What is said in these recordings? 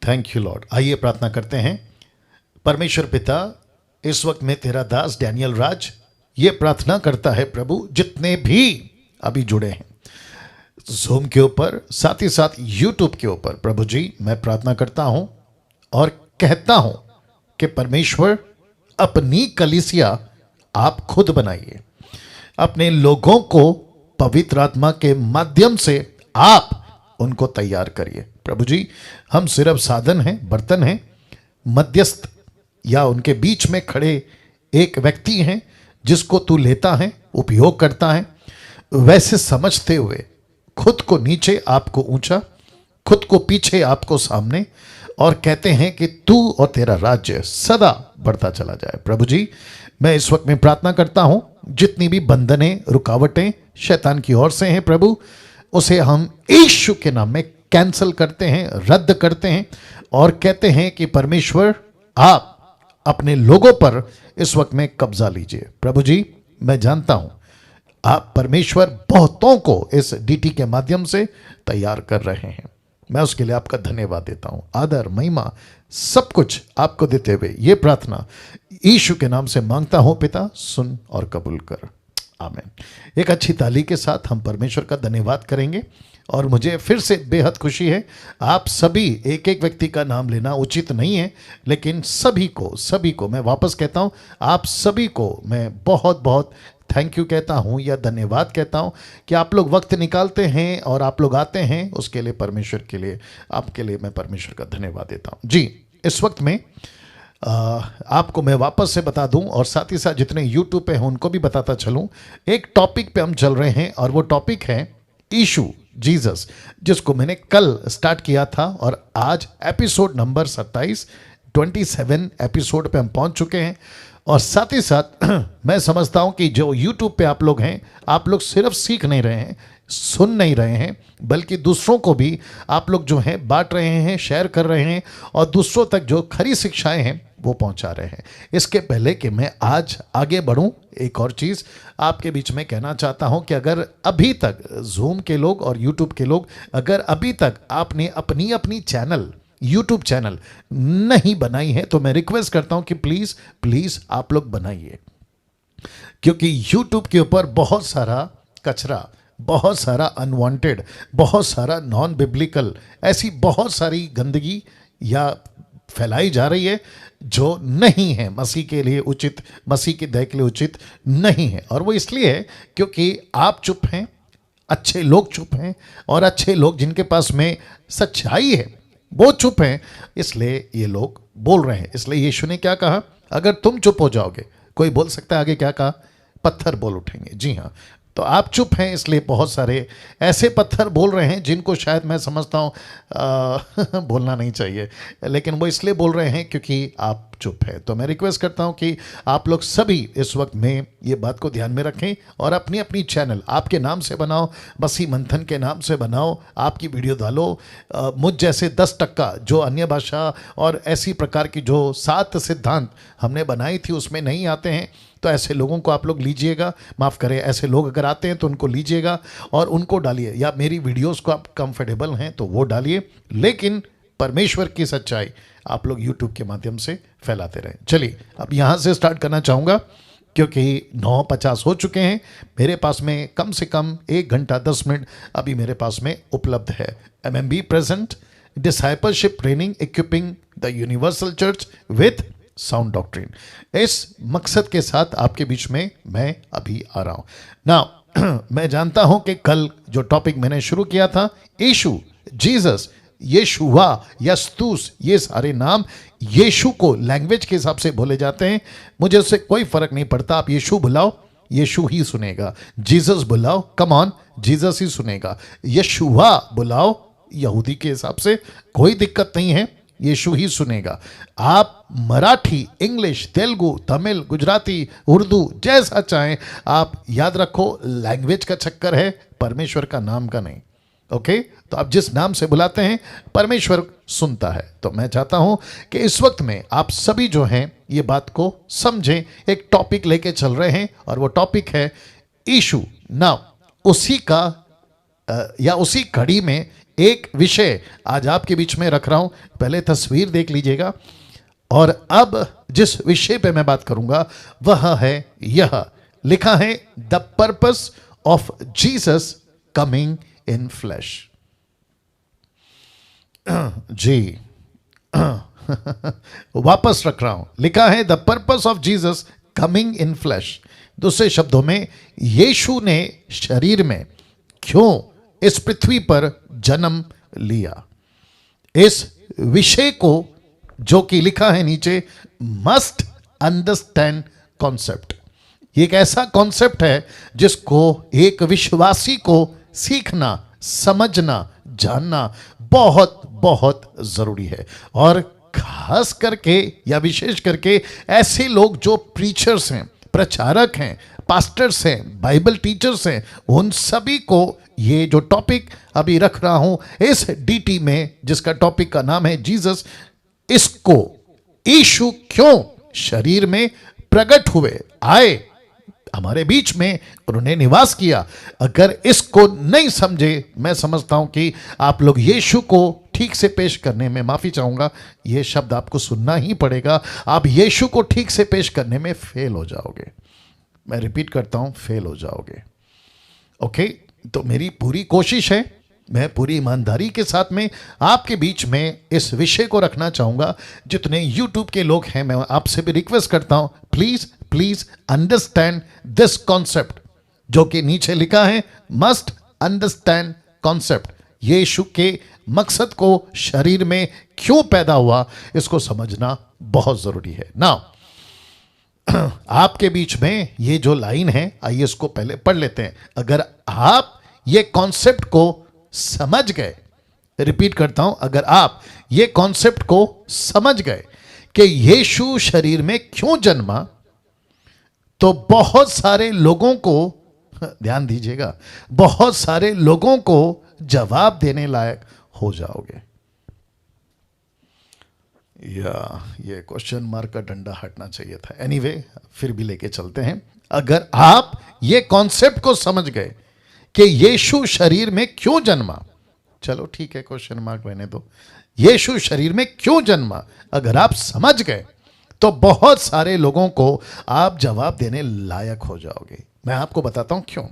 Thank you Lord. आइए प्रार्थना करते हैं। परमेश्वर पिता, इस वक्त में तेरा दास डैनियल राज ये प्रार्थना करता है प्रभु, जितने भी अभी जुड़े हैं ज़ूम के ऊपर, साथ ही साथ यूट्यूब के ऊपर, प्रभु जी मैं प्रार्थना करता हूं और कहता हूं कि परमेश्वर अपनी कलीसिया आप खुद बनाइए, अपने लोगों को पवित्र आत्मा के माध्यम से आप उनको तैयार करिए। प्रभु जी हम सिर्फ साधन हैं, बर्तन हैं, मध्यस्थ या उनके बीच में खड़े एक व्यक्ति हैं जिसको तू लेता है, उपयोग करता है। वैसे समझते हुए खुद को नीचे, आपको ऊंचा, खुद को पीछे, आपको सामने, और कहते हैं कि तू और तेरा राज्य सदा बढ़ता चला जाए। प्रभु जी मैं इस वक्त में प्रार्थना करता हूं, जितनी भी बंधनें, रुकावटें शैतान की ओर से हैं प्रभु, उसे हम यीशु के नाम में कैंसल करते हैं, रद्द करते हैं और कहते हैं कि परमेश्वर आप अपने लोगों पर इस वक्त में कब्जा लीजिए। प्रभु जी मैं जानता हूं आप परमेश्वर बहुतों को इस डीटी के माध्यम से तैयार कर रहे हैं। मैं उसके लिए आपका धन्यवाद देता हूं। आदर, महिमा, सब कुछ आपको देते हुए ये प्रार्थना यीशु के नाम से मांगता हूं पिता, सुन और कबूल कर, आमीन। एक अच्छी ताली के साथ हम परमेश्वर का धन्यवाद करेंगे। और मुझे फिर से बेहद खुशी है, आप सभी, एक एक व्यक्ति का नाम लेना उचित नहीं है, लेकिन सभी को मैं वापस कहता हूं, आप सभी को मैं बहुत बहुत थैंक यू कहता हूं या धन्यवाद कहता हूं कि आप लोग वक्त निकालते हैं और आप लोग आते हैं। उसके लिए परमेश्वर के लिए, आपके लिए मैं परमेश्वर का धन्यवाद देता हूं। जी इस वक्त में आपको मैं वापस से बता दूं और साथ ही साथ जितने यूट्यूब पे हैं उनको भी बताता चलूं, एक टॉपिक पे हम चल रहे हैं और वो टॉपिक है यीशु, जीसस, जिसको मैंने कल स्टार्ट किया था और आज एपिसोड नंबर 27 एपिसोड पे हम पहुंच चुके हैं। और साथ ही साथ मैं समझता हूं कि जो यूट्यूब पे आप लोग हैं, आप लोग सिर्फ सीख नहीं रहे हैं, सुन नहीं रहे हैं, बल्कि दूसरों को भी आप लोग जो हैं बांट रहे हैं, शेयर कर रहे हैं और दूसरों तक जो खरी शिक्षाएं हैं वो पहुंचा रहे हैं। इसके पहले कि मैं आज आगे बढ़ूं, एक और चीज़ आपके बीच में कहना चाहता हूं कि अगर अभी तक जूम के लोग और यूट्यूब के लोग, अगर अभी तक आपने अपनी अपनी चैनल, यूट्यूब चैनल नहीं बनाई है तो मैं रिक्वेस्ट करता हूं कि प्लीज़ प्लीज़ आप लोग बनाइए, क्योंकि यूट्यूब के ऊपर बहुत सारा कचरा, बहुत सारा अनवांटेड, बहुत सारा नॉन बिब्लिकल, ऐसी बहुत सारी गंदगी या फैलाई जा रही है जो नहीं है मसीह के लिए उचित, मसीह की दया के लिए उचित नहीं है। और वो इसलिए है क्योंकि आप चुप हैं, अच्छे लोग चुप हैं, और अच्छे लोग जिनके पास में सच्चाई है वो चुप हैं, इसलिए ये लोग बोल रहे हैं। इसलिए यीशु ने क्या कहा, अगर तुम चुप हो जाओगे, कोई बोल सकता है आगे क्या कहा, पत्थर बोल उठेंगे। जी हाँ, तो आप चुप हैं, इसलिए बहुत सारे ऐसे पत्थर बोल रहे हैं जिनको शायद मैं समझता हूँ बोलना नहीं चाहिए, लेकिन वो इसलिए बोल रहे हैं क्योंकि आप चुप है। तो मैं रिक्वेस्ट करता हूं कि आप लोग सभी इस वक्त में ये बात को ध्यान में रखें और अपनी अपनी चैनल आपके नाम से बनाओ, मसीह मंथन के नाम से बनाओ, आपकी वीडियो डालो। मुझ जैसे 10% जो अन्य भाषा और ऐसी प्रकार की जो 7 सिद्धांत हमने बनाई थी उसमें नहीं आते हैं, तो ऐसे लोगों को आप लोग लीजिएगा, माफ़ करें, ऐसे लोग अगर आते हैं तो उनको लीजिएगा और उनको डालिए, या मेरी वीडियोस को आप कंफर्टेबल हैं तो वो डालिए, लेकिन परमेश्वर की सच्चाई आप लोग यूट्यूब के माध्यम से फैलाते रहें। चलिए अब यहाँ से स्टार्ट करना चाहूँगा क्योंकि 9:50 हो चुके हैं। मेरे पास में कम से कम 1 घंटा 10 मिनट अभी मेरे पास में उपलब्ध है। MMB present, discipleship training equipping the universal church with sound doctrine, इस मकसद के साथ आपके बीच में मैं अभी आ रहा हूँ ना। मैं जानता हूँ कि कल जो टॉपिक मैंने शुरू किया था, यीशु, जीसस, यीशुआ, यस्तूस, ये सारे नाम यीशु को लैंग्वेज के हिसाब से बोले जाते हैं। मुझे उससे कोई फर्क नहीं पड़ता, आप यीशु बुलाओ, यीशु ही सुनेगा। जीसस बुलाओ, कम ऑन, जीसस ही सुनेगा। यीशुआ बुलाओ, यहूदी के हिसाब से कोई दिक्कत नहीं है, यीशु ही सुनेगा। आप मराठी, इंग्लिश, तेलुगु, तमिल, गुजराती, उर्दू, जैसा चाहें आप, याद रखो लैंग्वेज का चक्कर है, परमेश्वर का नाम का नहीं। ओके, तो आप जिस नाम से बुलाते हैं परमेश्वर सुनता है। तो मैं चाहता हूं कि इस वक्त में आप सभी जो हैं ये बात को समझें। एक टॉपिक लेके चल रहे हैं और वो टॉपिक है यीशु। नाउ उसी का या उसी कड़ी में एक विषय आज आपके बीच में रख रहा हूं। पहले तस्वीर देख लीजिएगा, और अब जिस विषय पे मैं बात करूंगा वह है यह, लिखा है the purpose of Jesus coming in flesh. जी वापस रख रहा हूं, लिखा है the purpose of Jesus coming in flesh. दूसरे शब्दों में, यीशु ने शरीर में क्यों इस पृथ्वी पर जन्म लिया। इस विषय को, जो कि लिखा है नीचे, मस्ट अंडरस्टैंड कॉन्सेप्ट। ये एक ऐसा कॉन्सेप्ट है जिसको एक विश्वासी को सीखना, समझना, जानना बहुत बहुत जरूरी है। और खास करके या विशेष करके ऐसे लोग जो प्रीचर्स हैं, प्रचारक हैं, पास्टर्स हैं, बाइबल टीचर्स हैं, उन सभी को ये जो टॉपिक अभी रख रहा हूं इस डीटी में, जिसका टॉपिक का नाम है जीसस, इसको यीशु क्यों शरीर में प्रकट हुए, आए हमारे बीच में, उन्होंने निवास किया, अगर इसको नहीं समझे, मैं समझता हूं कि आप लोग यीशु को ठीक से पेश करने में, माफी चाहूंगा ये शब्द आपको सुनना ही पड़ेगा, आप यीशु को ठीक से पेश करने में फेल हो जाओगे। मैं रिपीट करता हूं, फेल हो जाओगे। ओके, तो मेरी पूरी कोशिश है, मैं पूरी ईमानदारी के साथ में आपके बीच में इस विषय को रखना चाहूंगा। जितने यूट्यूब के लोग हैं, मैं आपसे भी रिक्वेस्ट करता हूं, please please understand this concept, जो कि नीचे लिखा है मस्ट अंडरस्टैंड कॉन्सेप्ट। यीशु के मकसद को, शरीर में क्यों पैदा हुआ, इसको समझना बहुत जरूरी है। नाउ आपके बीच में ये जो लाइन है, आइए इसको पहले पढ़ लेते हैं। अगर आप ये कॉन्सेप्ट को समझ गए, रिपीट करता हूं, अगर आप ये कॉन्सेप्ट को समझ गए कि यीशु शरीर में क्यों जन्मा, तो बहुत सारे लोगों को, ध्यान दीजिएगा, बहुत सारे लोगों को जवाब देने लायक हो जाओगे। या ये क्वेश्चन मार्क का डंडा हटना चाहिए था। एनीवे, फिर भी लेके चलते हैं। अगर आप ये कॉन्सेप्ट को समझ गए कि यीशु शरीर में क्यों जन्मा, चलो ठीक है, क्वेश्चन मार्क रहने दो, यीशु शरीर में क्यों जन्मा, अगर आप समझ गए तो बहुत सारे लोगों को आप जवाब देने लायक हो जाओगे। मैं आपको बताता हूं क्यों।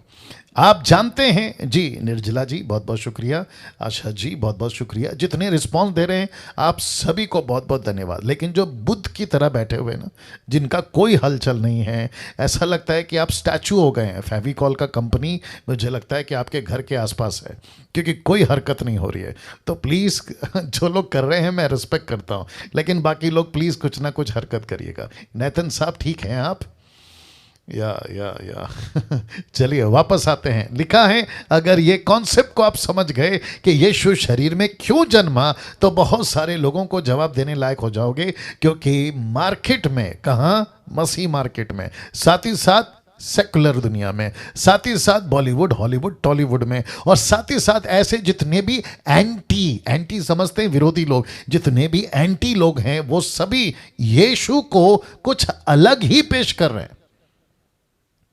आप जानते हैं जी, निर्जला जी बहुत बहुत शुक्रिया, आशा जी बहुत बहुत शुक्रिया, जितने रिस्पांस दे रहे हैं आप सभी को बहुत बहुत धन्यवाद। लेकिन जो बुद्ध की तरह बैठे हुए ना, जिनका कोई हलचल नहीं है, ऐसा लगता है कि आप स्टैचू हो गए हैं। फेविकॉल का कंपनी मुझे लगता है कि आपके घर के आसपास है, क्योंकि कोई हरकत नहीं हो रही है। तो प्लीज़ जो लोग कर रहे हैं मैं रिस्पेक्ट करता हूँ, लेकिन बाकी लोग प्लीज़ कुछ ना कुछ हरकत करिएगा। नेतन साहब ठीक हैं आप? या चलिए वापस आते हैं। लिखा है, अगर ये कॉन्सेप्ट को आप समझ गए कि यीशु शरीर में क्यों जन्मा, तो बहुत सारे लोगों को जवाब देने लायक हो जाओगे। क्योंकि मार्केट में, कहाँ, मसीह मार्केट में, साथ ही साथ सेकुलर दुनिया में, साथ ही साथ बॉलीवुड, हॉलीवुड, टॉलीवुड में, और साथ ही साथ ऐसे जितने भी एंटी समझते हैं विरोधी लोग, जितने भी एंटी लोग हैं, वो सभी यीशु को कुछ अलग ही पेश कर रहे हैं।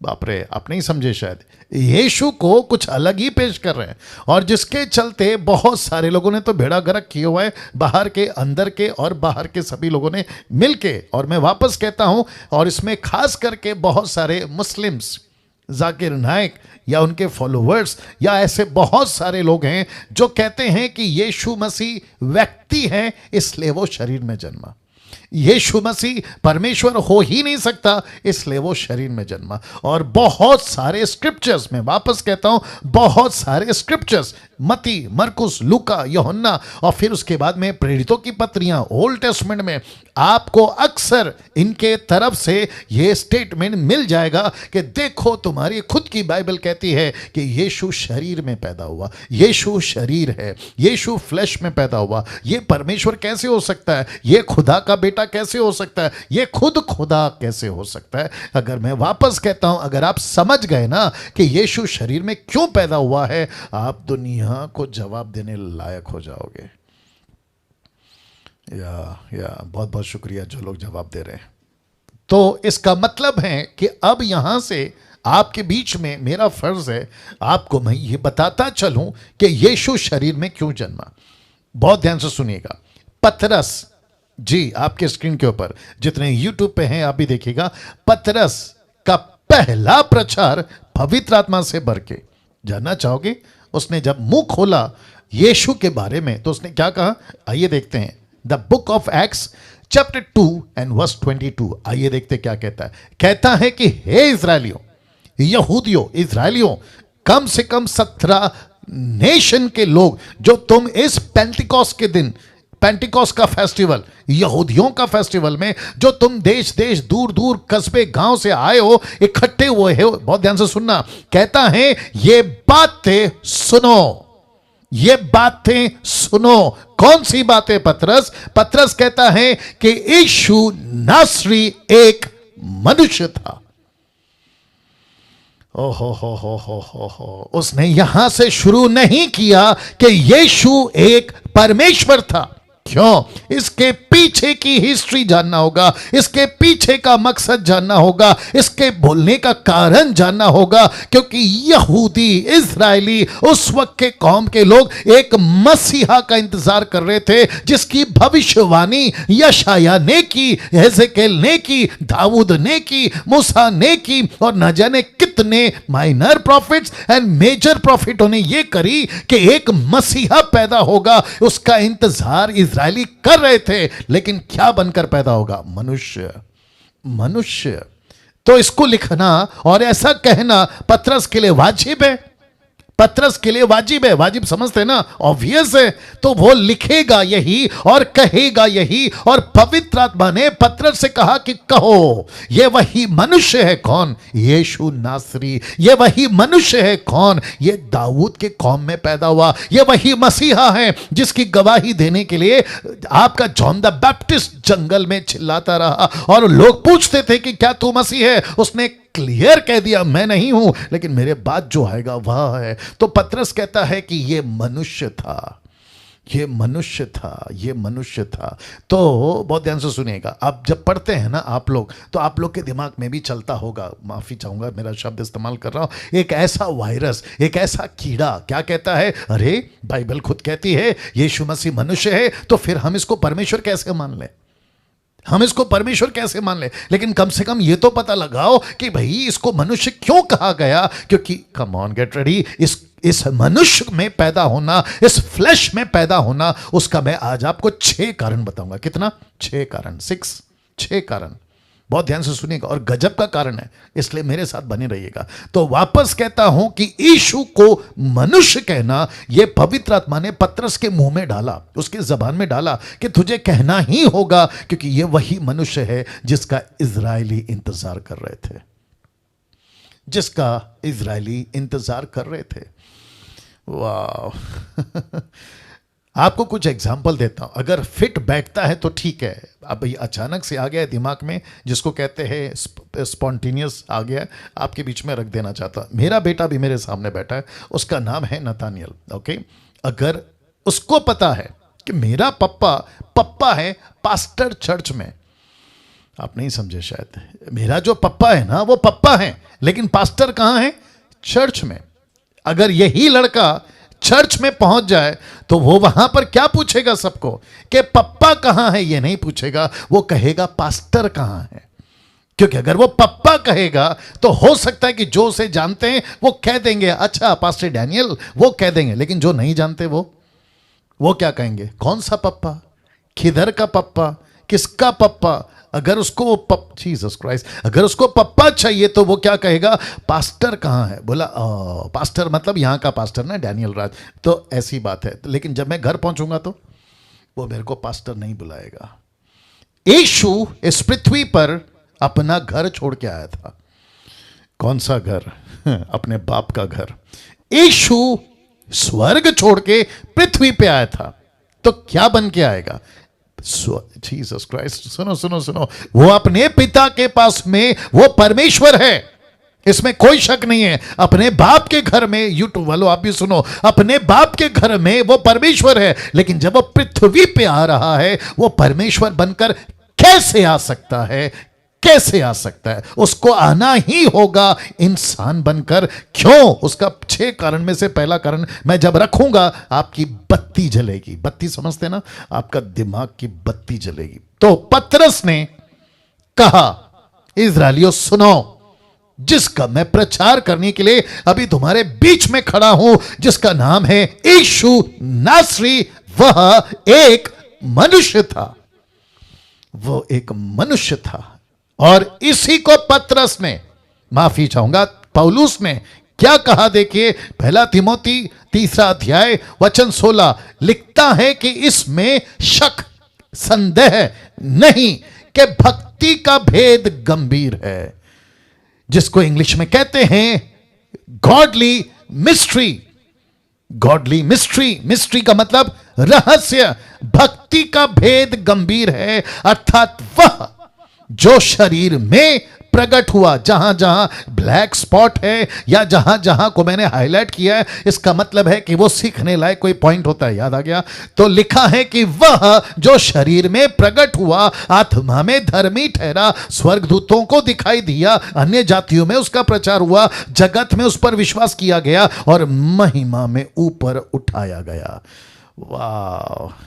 बाप रे, आप नहीं समझे शायद, यीशु को कुछ अलग ही पेश कर रहे हैं, और जिसके चलते बहुत सारे लोगों ने तो बेड़ा गर्क किया हुआ है, बाहर के, अंदर के और बाहर के सभी लोगों ने मिलके। और मैं वापस कहता हूं, और इसमें खास करके बहुत सारे मुस्लिम्स, जाकिर नाइक या उनके फॉलोवर्स, या ऐसे बहुत सारे लोग हैं जो कहते हैं कि यीशु मसीह व्यक्ति है, इसलिए वो शरीर में जन्मा। यीशु मसीह परमेश्वर हो ही नहीं सकता, इसलिए वो शरीर में जन्मा। और बहुत सारे स्क्रिप्चर्स, मैं वापस कहता हूं, बहुत सारे स्क्रिप्चर्स, मती, मरकुस, लूका, यूहन्ना, और फिर उसके बाद में प्रेरितों की पत्रियां, ओल्ड टेस्टमेंट में आपको अक्सर इनके तरफ से ये स्टेटमेंट मिल जाएगा कि देखो, तुम्हारी खुद की बाइबल कहती है कि यीशु शरीर में पैदा हुआ, यीशु शरीर है, यीशु फ्लैश में पैदा हुआ। ये परमेश्वर कैसे हो सकता है? ये खुदा का बेटा कैसे हो सकता है? ये खुद खुदा कैसे हो सकता है? अगर मैं वापस कहता हूं, अगर आप समझ गए ना कि यीशु शरीर में क्यों पैदा हुआ है, आप दुनिया को जवाब देने लायक हो जाओगे। या बहुत बहुत शुक्रिया जो लोग जवाब दे रहे हैं। तो इसका मतलब है कि अब यहां से आपके बीच में मेरा फर्ज है आपको मैं ये बताता चलूं कि यीशु शरीर में क्यों जन्मा। बहुत ध्यान से सुनिएगा। पतरस जी, आपके स्क्रीन के ऊपर जितने यूट्यूब पे हैं आप भी देखिएगा, पतरस का पहला प्रचार पवित्र आत्मा से भर के। जानना चाहोगे उसने जब मुंह खोला यीशु के बारे में तो उसने क्या कहा? आइए देखते हैं। The book of Acts chapter 2 and verse 22। आइए देखते क्या कहता है। कहता है कि हे इजराइलियों, यहूदियों, इजराइलियों, कम से कम 17 नेशन के लोग जो तुम इस पेंटिकॉस्ट के दिन, पेंटिकॉस्ट का फेस्टिवल, यहूदियों का फेस्टिवल में जो तुम देश देश दूर दूर कस्बे गांव से आए हो, इकट्ठे हुए हो, बहुत ध्यान से सुनना। कहता है ये बातें सुनो, ये बातें सुनो। कौन सी बातें पतरस? पतरस कहता है कि यीशु नासरी एक मनुष्य था। ओहो हो। उसने यहां से शुरू नहीं किया कि यीशु एक परमेश्वर था। क्यों? इसके पीछे की हिस्ट्री जानना होगा, इसके पीछे का मकसद जानना होगा, इसके बोलने का कारण जानना होगा। क्योंकि यहूदी, इजरायली, उस वक्त के कौम के लोग एक मसीहा का इंतजार कर रहे थे जिसकी भविष्यवाणी यशाया ने की, हेzekiel ने की, दाऊद ने की, मूसा ने की, और न जाने कितने माइनर प्रॉफिट्स एंड मेजर प्रॉफिटों ने यह करी कि एक मसीहा पैदा होगा। उसका इंतजार इजरायली कर रहे थे, लेकिन क्या बनकर पैदा होगा? मनुष्य। मनुष्य। तो इसको लिखना और ऐसा कहना पतरस के लिए वाजिब है। पतरस के लिए वाजिब है। वाजिब समझते हैं ना, ऑब्वियस है। तो वो लिखेगा यही और कहेगा यही। और पवित्र आत्मा ने पतरस से कहा कि कहो, ये वही मनुष्य है। कौन? यीशु नासरी। ये वही मनुष्य है। कौन? ये दाऊद के कौम में पैदा हुआ। ये वही मसीहा है जिसकी गवाही देने के लिए आपका जॉन द बैप्टिस्ट जंगल में चिल्लाता रहा और लोग पूछते थे कि क्या तू मसीह है? उसने क्लियर कह दिया, मैं नहीं हूं, लेकिन मेरे बाद जो आएगा वह है। तो पतरस कहता है कि ये मनुष्य था, ये मनुष्य था, ये मनुष्य था। तो बहुत ध्यान से सुनिएगा। आप जब पढ़ते हैं ना आप लोग, तो आप लोग के दिमाग में भी चलता होगा, माफी चाहूंगा मेरा शब्द इस्तेमाल कर रहा हूं, एक ऐसा वायरस, एक ऐसा कीड़ा क्या कहता है, अरे बाइबल खुद कहती है यीशु मसीह मनुष्य है, तो फिर हम इसको परमेश्वर कैसे मान लें? हम इसको परमेश्वर कैसे मान ले? लेकिन कम से कम ये तो पता लगाओ कि भाई इसको मनुष्य क्यों कहा गया। क्योंकि कम ऑन गेट रेडी, इस मनुष्य में पैदा होना, इस फ्लैश में पैदा होना, उसका मैं आज आपको 6 कारण बताऊंगा। कितना? 6 कारण, 6 कारण। बहुत ध्यान से सुनिएगा और गजब का कारण है, इसलिए मेरे साथ बने रहिएगा। तो वापस कहता हूं कि यीशु को मनुष्य कहना, यह पवित्र आत्मा ने पतरस के मुंह में डाला, उसकी जबान में डाला कि तुझे कहना ही होगा, क्योंकि यह वही मनुष्य है जिसका इजरायली इंतजार कर रहे थे, जिसका इजरायली इंतजार कर रहे थे। वाह। आपको कुछ एग्जाम्पल देता हूं, अगर फिट बैठता है तो ठीक है। अब ये अचानक से आ गया है दिमाग में, जिसको कहते हैं स्पॉन्टेनियस आ गया, आपके बीच में रख देना चाहता हूं। मेरा बेटा भी मेरे सामने बैठा है, उसका नाम है नतानियल। ओके, अगर उसको पता है कि मेरा पप्पा है पास्टर चर्च में, आप नहीं समझे शायद, मेरा जो पप्पा है ना वो पप्पा है, लेकिन पास्टर कहां है? चर्च में। अगर यही लड़का चर्च में पहुंच जाए तो वो वहां पर क्या पूछेगा सबको कि पप्पा कहां है? ये नहीं पूछेगा, वो कहेगा पास्टर कहां है। क्योंकि अगर वो पप्पा कहेगा तो हो सकता है कि जो उसे जानते हैं वो कह देंगे अच्छा पास्टर डैनियल, वो कह देंगे। लेकिन जो नहीं जानते वो क्या कहेंगे? कौन सा पप्पा? किधर का पप्पा? किसका पप्पा? अगर उसको जीसस क्राइस्ट, अगर उसको पप्पा चाहिए तो वो क्या कहेगा? पास्टर कहां है? बोला पास्टर मतलब यहां का पास्टर ना, डैनियल राज। तो ऐसी बात है। लेकिन जब मैं घर पहुंचूंगा तो वो मेरे को पास्टर नहीं बुलाएगा। यीशु इस पृथ्वी पर अपना घर छोड़ के आया था। कौन सा घर? अपने बाप का घर। यीशु स्वर्ग छोड़ के पृथ्वी पे आया था, तो क्या बन के आएगा? Jesus Christ. सुनो, वो अपने पिता के पास में वो परमेश्वर है, इसमें कोई शक नहीं है। अपने बाप के घर में, यूट्यूब वालों आप भी सुनो, अपने बाप के घर में वो परमेश्वर है। लेकिन जब वो पृथ्वी पे आ रहा है, वो परमेश्वर बनकर कैसे आ सकता है? कैसे आ सकता है? उसको आना ही होगा इंसान बनकर। क्यों? उसका 6 कारण में से पहला कारण मैं जब रखूंगा, आपकी बत्ती जलेगी। बत्ती समझते ना? आपका दिमाग की बत्ती जलेगी। तो पतरस ने कहा, इस्राएलियों सुनो, जिसका मैं प्रचार करने के लिए अभी तुम्हारे बीच में खड़ा हूं, जिसका नाम है यीशु नासरी, वह एक मनुष्य था। वो एक मनुष्य था। और इसी को पतरस ने, माफी चाहूंगा, पौलुस ने क्या कहा? देखिए, पहला तिमोथी 3 अध्याय वचन 16 लिखता है कि इसमें शक, संदेह नहीं कि भक्ति का भेद गंभीर है, जिसको इंग्लिश में कहते हैं godly mystery. Godly mystery, mystery का मतलब रहस्य। भक्ति का भेद गंभीर है, अर्थात वह जो शरीर में प्रकट हुआ। जहां जहां ब्लैक स्पॉट है या जहां जहां को मैंने हाईलाइट किया है, इसका मतलब है कि वो सीखने लायक कोई पॉइंट होता है। याद आ गया? तो लिखा है कि वह जो शरीर में प्रकट हुआ, आत्मा में धर्मी ठहरा, स्वर्गदूतों को दिखाई दिया, अन्य जातियों में उसका प्रचार हुआ, जगत में उस पर विश्वास किया गया और महिमा में ऊपर उठाया गया। वाह!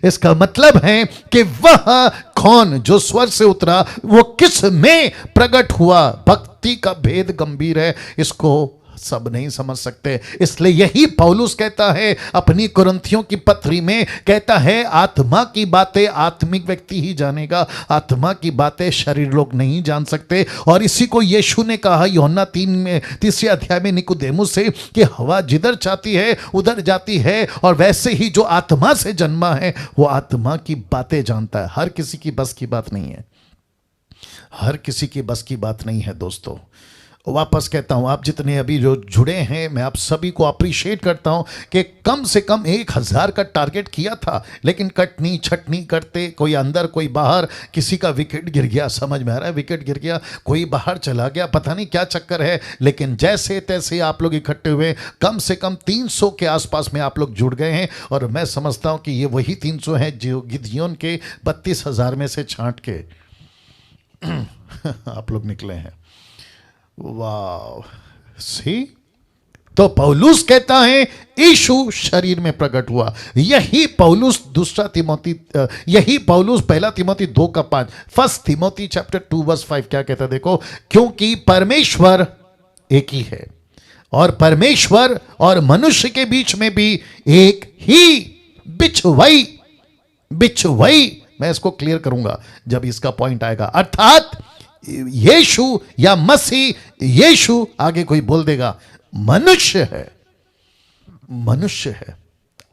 इसका मतलब है कि वह कौन जो स्वर्ग से उतरा, वो किस में प्रकट हुआ। भक्ति का भेद गंभीर है, इसको सब नहीं समझ सकते। इसलिए यही पौलुस कहता है अपनी कुरिन्थियों की पत्री में, कहता है आत्मा की बातें आत्मिक व्यक्ति ही जानेगा, आत्मा की बातें शरीर लोग नहीं जान सकते। और इसी को यीशु ने कहा यूहन्ना 3 अध्याय में निकोदेमुस से कि हवा जिधर चाहती है उधर जाती है, और वैसे ही जो आत्मा से जन्मा है वो आत्मा की बातें जानता है। हर किसी की बस की बात नहीं है, हर किसी की बस की बात नहीं है दोस्तों। वापस कहता हूं, आप जितने अभी जो जुड़े हैं, मैं आप सभी को अप्रिशिएट करता हूं कि कम से कम 1000 का टारगेट किया था, लेकिन कटनी छटनी करते, कोई अंदर कोई बाहर, किसी का विकेट गिर गया, समझ में आ रहा है, विकेट गिर गया, कोई बाहर चला गया, पता नहीं क्या चक्कर है, लेकिन जैसे तैसे आप लोग इकट्ठे हुए, कम से कम 300 के आसपास में आप लोग जुड़ गए हैं। और मैं समझता हूं कि ये वही 300 हैं जो गिदियोन के 32,000 में से छांट के आप लोग निकले हैं। वाह! सी, तो पौलुस कहता है यीशु शरीर में प्रकट हुआ। यही पौलुस यही पौलुस पहला तिमोथी 2:5, फर्स्ट तिमोथी चैप्टर 2:5 क्या कहता है? देखो, क्योंकि परमेश्वर एक ही है और परमेश्वर और मनुष्य के बीच में भी एक ही बिछुआई, मैं इसको क्लियर करूंगा जब इसका पॉइंट आएगा। अर्थात यीशु या मसीह, यीशु आगे कोई बोल देगा मनुष्य है, मनुष्य है।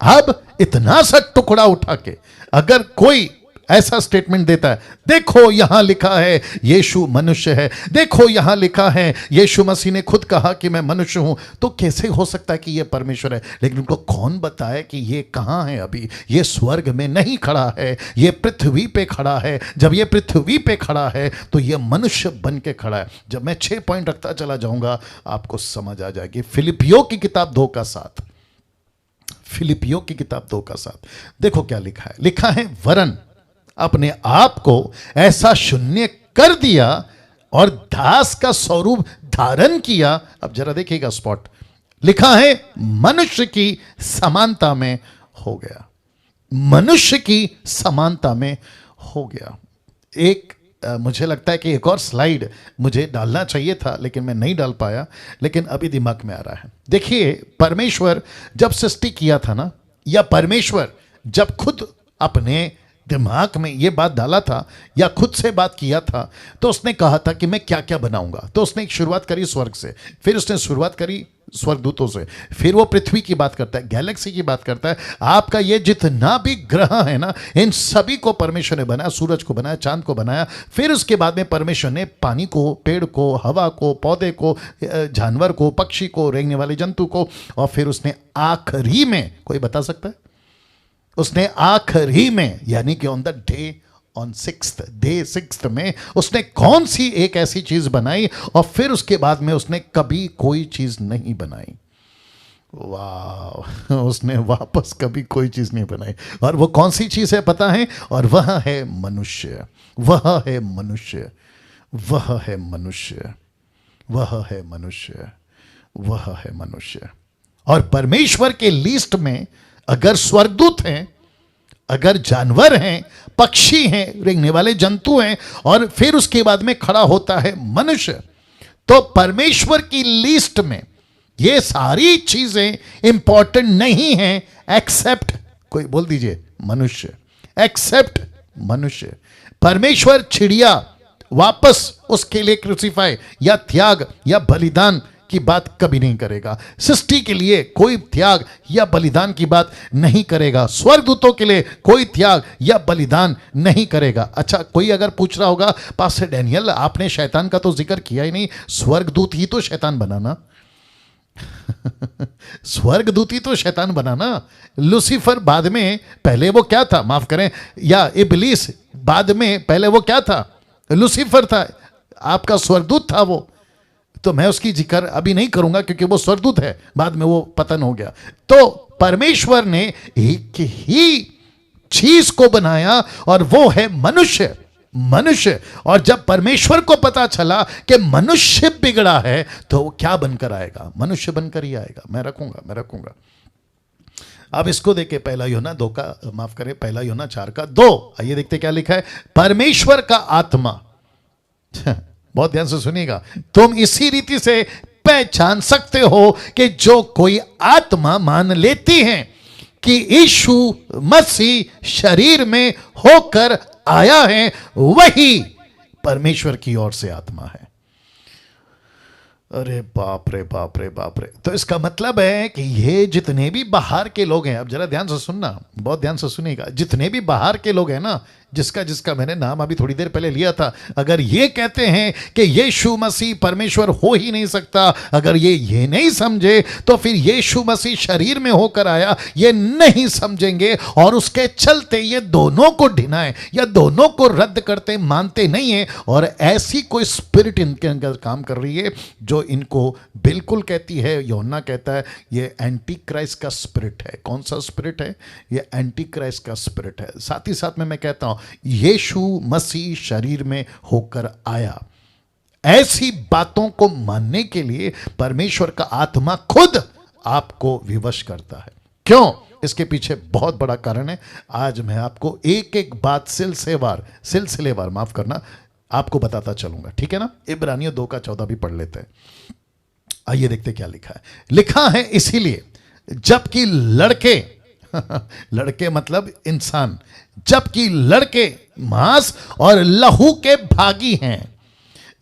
अब इतना सा टुकड़ा उठा के अगर कोई ऐसा स्टेटमेंट देता है, देखो यहां लिखा है यीशु मनुष्य है, देखो यहां लिखा है यीशु मसीह ने खुद कहा कि मैं मनुष्य हूं, तो कैसे हो सकता है कि यह परमेश्वर है? लेकिन उनको कौन बताए कि यह कहां है? अभी यह स्वर्ग में नहीं खड़ा है, यह पृथ्वी पे खड़ा है। जब यह पृथ्वी पे खड़ा है तो यह मनुष्य बन के खड़ा है। जब मैं 6 पॉइंट रखता चला जाऊंगा आपको समझ आ जाएगी। फिलिपियों की किताब 2:7, फिलिपियों की किताब 2:7 देखो क्या लिखा है। लिखा है वरन अपने आप को ऐसा शून्य कर दिया और दास का स्वरूप धारण किया। अब जरा देखिएगा स्पॉट, लिखा है मनुष्य की समानता में हो गया, मनुष्य की समानता में हो गया। मुझे लगता है कि एक और स्लाइड मुझे डालना चाहिए था लेकिन मैं नहीं डाल पाया, लेकिन अभी दिमाग में आ रहा है। देखिए, परमेश्वर जब सृष्टि किया था ना, या परमेश्वर जब खुद अपने दिमाग में ये बात डाला था या खुद से बात किया था, तो उसने कहा था कि मैं क्या क्या बनाऊंगा। तो उसने एक शुरुआत करी स्वर्ग से, फिर उसने शुरुआत करी स्वर्गदूतों से, फिर वो पृथ्वी की बात करता है, गैलेक्सी की बात करता है। आपका ये जितना भी ग्रह है ना, इन सभी को परमेश्वर ने बनाया, सूरज को बनाया, चांद को बनाया। फिर उसके बाद में परमेश्वर ने पानी को, पेड़ को, हवा को, पौधे को, जानवर को, पक्षी को, रेंगने वाले जंतु को, और फिर उसने आखिरी में, कोई बता सकता है? उसने आखिरी में, यानी कि on the day on 6th में उसने कौन सी एक ऐसी चीज बनाई, और फिर उसके बाद में उसने कभी कोई चीज नहीं बनाई। वाह, उसने वापस कभी कोई चीज नहीं बनाई। और वो कौन सी चीज है पता है? और वह है मनुष्य, वह है मनुष्य, वह है मनुष्य, वह है मनुष्य, वह है मनुष्य। और परमेश्वर के लिस्ट में अगर स्वर्गदूत हैं, अगर जानवर हैं, पक्षी हैं, रेंगने वाले जंतु हैं, और फिर उसके बाद में खड़ा होता है मनुष्य, तो परमेश्वर की लिस्ट में ये सारी चीजें इंपॉर्टेंट नहीं हैं एक्सेप्ट, कोई बोल दीजिए, मनुष्य, एक्सेप्ट मनुष्य। परमेश्वर चिड़िया वापस उसके लिए क्रूसीफाई या त्याग या बलिदान की बात कभी नहीं करेगा। सृष्टि के लिए कोई त्याग या बलिदान की बात नहीं करेगा। स्वर्गदूतों के लिए कोई त्याग या बलिदान नहीं करेगा। अच्छा, कोई अगर पूछ रहा होगा, पास्टर डैनियल आपने शैतान का तो जिक्र किया ही नहीं, स्वर्गदूत ही तो शैतान बनाना। स्वर्गदूत ही तो शैतान बनाना। लूसीफर बाद में, पहले वो क्या था, माफ करें, या इब्लीस बाद में, पहले वो क्या था? लूसीफर था, आपका स्वर्गदूत था वो। तो मैं उसकी जिक्र अभी नहीं करूंगा क्योंकि वो स्वर्गदूत है, बाद में वो पतन हो गया। तो परमेश्वर ने एक ही चीज को बनाया और वो है मनुष्य, मनुष्य। और जब परमेश्वर को पता चला कि मनुष्य बिगड़ा है तो वो क्या बनकर आएगा? मनुष्य बनकर ही आएगा। मैं रखूंगा। अब इसको देखे, पहला यूहन्ना 2 का, माफ करें, पहला यूहन्ना 4 का 2, आइए देखते क्या लिखा है। परमेश्वर का आत्मा, बहुत ध्यान से सुनिएगा, तुम इसी रीति से पहचान सकते हो कि जो कोई आत्मा मान लेती है कि यीशु मसीह शरीर में होकर आया है, वही परमेश्वर की ओर से आत्मा है। अरे बाप रे बाप रे बाप रे। तो इसका मतलब है कि ये जितने भी बाहर के लोग हैं, अब जरा ध्यान से सुनना, बहुत ध्यान से सुनिएगा, जितने भी बाहर के लोग हैं ना, जिसका जिसका मैंने नाम अभी थोड़ी देर पहले लिया था, अगर ये कहते हैं कि यीशु मसीह परमेश्वर हो ही नहीं सकता, अगर ये नहीं समझे तो फिर यीशु मसीह शरीर में होकर आया ये नहीं समझेंगे, और उसके चलते ये दोनों को ढिनाए या दोनों को रद्द करते, मानते नहीं है। और ऐसी कोई स्पिरिट इनके अंदर काम कर रही है जो इनको बिल्कुल कहती है, यूहन्ना कहता है ये एंटी क्राइस्ट का स्पिरिट है। कौन सा स्पिरिट है? ये एंटी क्राइस्ट का स्पिरिट है। साथ ही साथ में मैं कहता हूं यीशु मसीह शरीर में होकर आया, ऐसी बातों को मानने के लिए परमेश्वर का आत्मा खुद आपको विवश करता है। क्यों? इसके पीछे बहुत बड़ा कारण है। आज मैं आपको एक एक बात सिलसिलेवार माफ करना, आपको बताता चलूंगा, ठीक है ना। इब्रानियों 2 का 14 भी पढ़ लेते हैं। आइए देखते क्या लिखा है। लिखा है, इसीलिए जबकि लड़के लड़के मतलब इंसान, जबकि लड़के मांस और लहू के भागी हैं,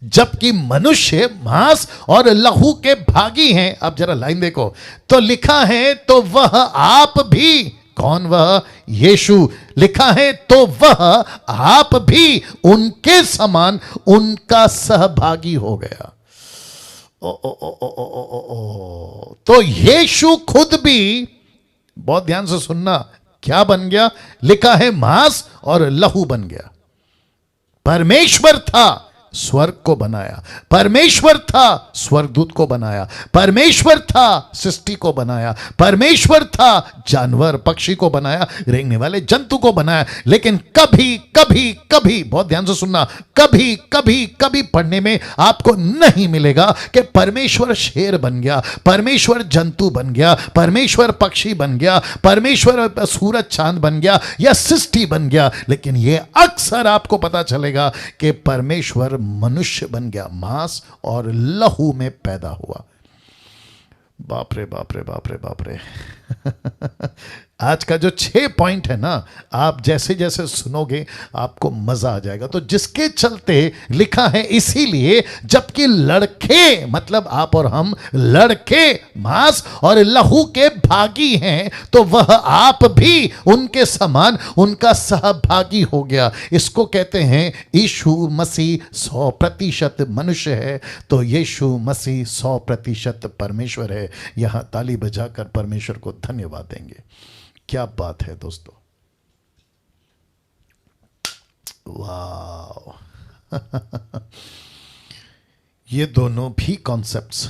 जबकि मनुष्य मांस और लहू के भागी हैं। अब जरा लाइन देखो, तो लिखा है तो वह आप भी, कौन वह? यीशु। लिखा है तो वह आप भी उनके समान उनका सहभागी हो गया। ओ ओ ओ ओ ओ ओ ओ ओ। तो यीशु खुद भी, बहुत ध्यान से सुनना, क्या बन गया? लिखा है मांस और लहू बन गया। परमेश्वर था, स्वर्ग को बनाया, परमेश्वर था, स्वर्गदूत को बनाया, परमेश्वर था, सृष्टि को बनाया, परमेश्वर था, जानवर पक्षी को बनाया, रेंगने वाले जंतु को बनाया। लेकिन कभी कभी कभी, बहुत ध्यान से सुनना, कभी कभी कभी पढ़ने में आपको नहीं मिलेगा कि परमेश्वर शेर बन गया, परमेश्वर जंतु बन गया, परमेश्वर पक्षी बन गया, परमेश्वर सूरज चांद बन गया या सृष्टि बन गया। लेकिन यह अक्सर आपको पता चलेगा कि परमेश्वर मनुष्य बन गया, मांस और लहू में पैदा हुआ। बाप रे बाप रे बाप रे बाप रे। आज का जो 6 पॉइंट है ना, आप जैसे जैसे सुनोगे आपको मजा आ जाएगा। तो जिसके चलते लिखा है, इसीलिए जबकि लड़के मतलब आप और हम, लड़के मांस और लहू के भागी हैं, तो वह आप भी उनके समान उनका सहभागी हो गया। इसको कहते हैं यीशु मसीह 100% मनुष्य है, तो यीशु मसीह 100% परमेश्वर है। यहां ताली बजाकर परमेश्वर को धन्यवाद देंगे। क्या बात है दोस्तों, वाह। ये दोनों भी कॉन्सेप्ट्स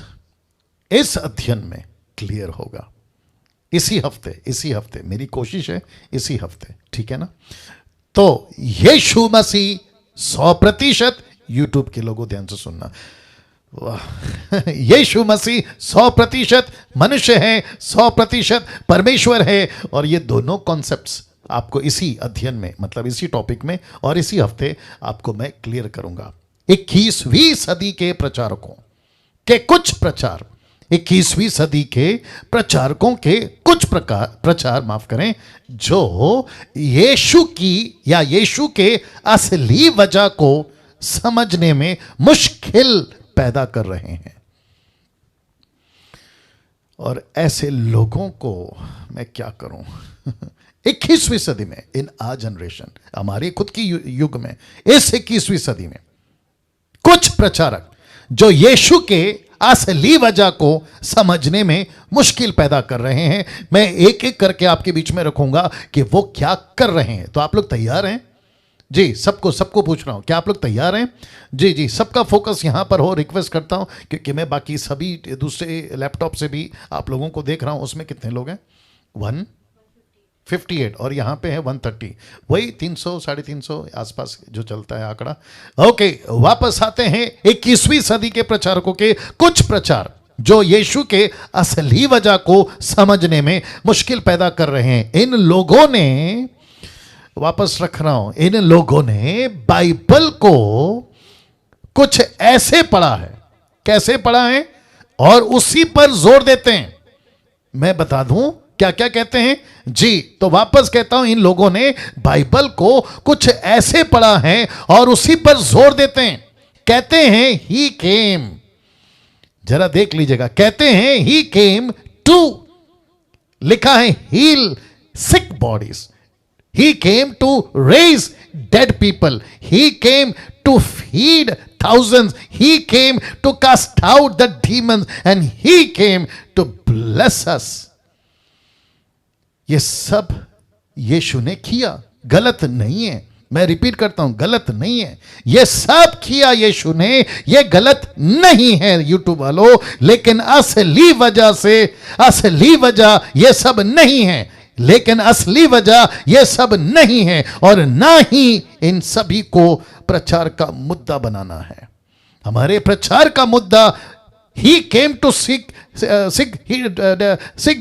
इस अध्ययन में क्लियर होगा इसी हफ्ते मेरी कोशिश है इसी हफ्ते, ठीक है ना। तो यीशु मसीह 100%, यूट्यूब के लोगों ध्यान से सुनना, वाह, यीशु मसीह 100% मनुष्य है, 100% परमेश्वर है। और ये दोनों कॉन्सेप्ट्स आपको इसी अध्ययन में, मतलब इसी टॉपिक में और इसी हफ्ते आपको मैं क्लियर करूंगा। 21वीं सदी के प्रचारकों के कुछ प्रचार, 21वीं सदी के प्रचारकों के कुछ प्रचार माफ करें, जो यीशु की या यीशु के असली वजह को समझने में मुश्किल पैदा कर रहे हैं। और ऐसे लोगों को मैं क्या करूं 21वीं सदी में, इन आ जनरेशन, हमारे खुद की युग में, इस 21वीं सदी में कुछ प्रचारक जो यीशु के असली वजह को समझने में मुश्किल पैदा कर रहे हैं, मैं एक एक करके आपके बीच में रखूंगा कि वो क्या कर रहे हैं। तो आप लोग तैयार हैं जी? सबको पूछ रहा हूं, क्या आप लोग तैयार हैं? जी, सबका फोकस यहां पर हो, रिक्वेस्ट करता हूं, क्योंकि मैं बाकी सभी दूसरे लैपटॉप से भी आप लोगों को देख रहा हूं। उसमें कितने लोग हैं? 158 और यहाँ पे है 130, वही 300 350 आसपास जो चलता है आंकड़ा। ओके, वापस आते हैं 21वीं सदी के प्रचारकों के कुछ प्रचार जो यीशु के असली वजह को समझने में मुश्किल पैदा कर रहे हैं। इन लोगों ने, वापस रख रहा हूं, इन लोगों ने बाइबल को कुछ ऐसे पढ़ा है, कैसे पढ़ा है, और उसी पर जोर देते हैं। मैं बता दूं क्या क्या कहते हैं जी। तो वापस कहता हूं, इन लोगों ने बाइबल को कुछ ऐसे पढ़ा है और उसी पर जोर देते हैं। कहते हैं ही केम, जरा देख लीजिएगा, कहते हैं ही केम टू, लिखा है heal sick bodies, he came to raise dead people, he came to feed thousands, he came to cast out the demons, and he came to bless us. ये सब यीशु ने किया, गलत नहीं है। मैं रिपीट करता हूं, गलत नहीं है, ये सब किया यीशु ने, ये गलत नहीं है यूट्यूब वालों। लेकिन असली वजह ये सब नहीं है, लेकिन असली वजह ये सब नहीं है, और ना ही इन सभी को प्रचार का मुद्दा बनाना है। हमारे प्रचार का मुद्दा ही came to sick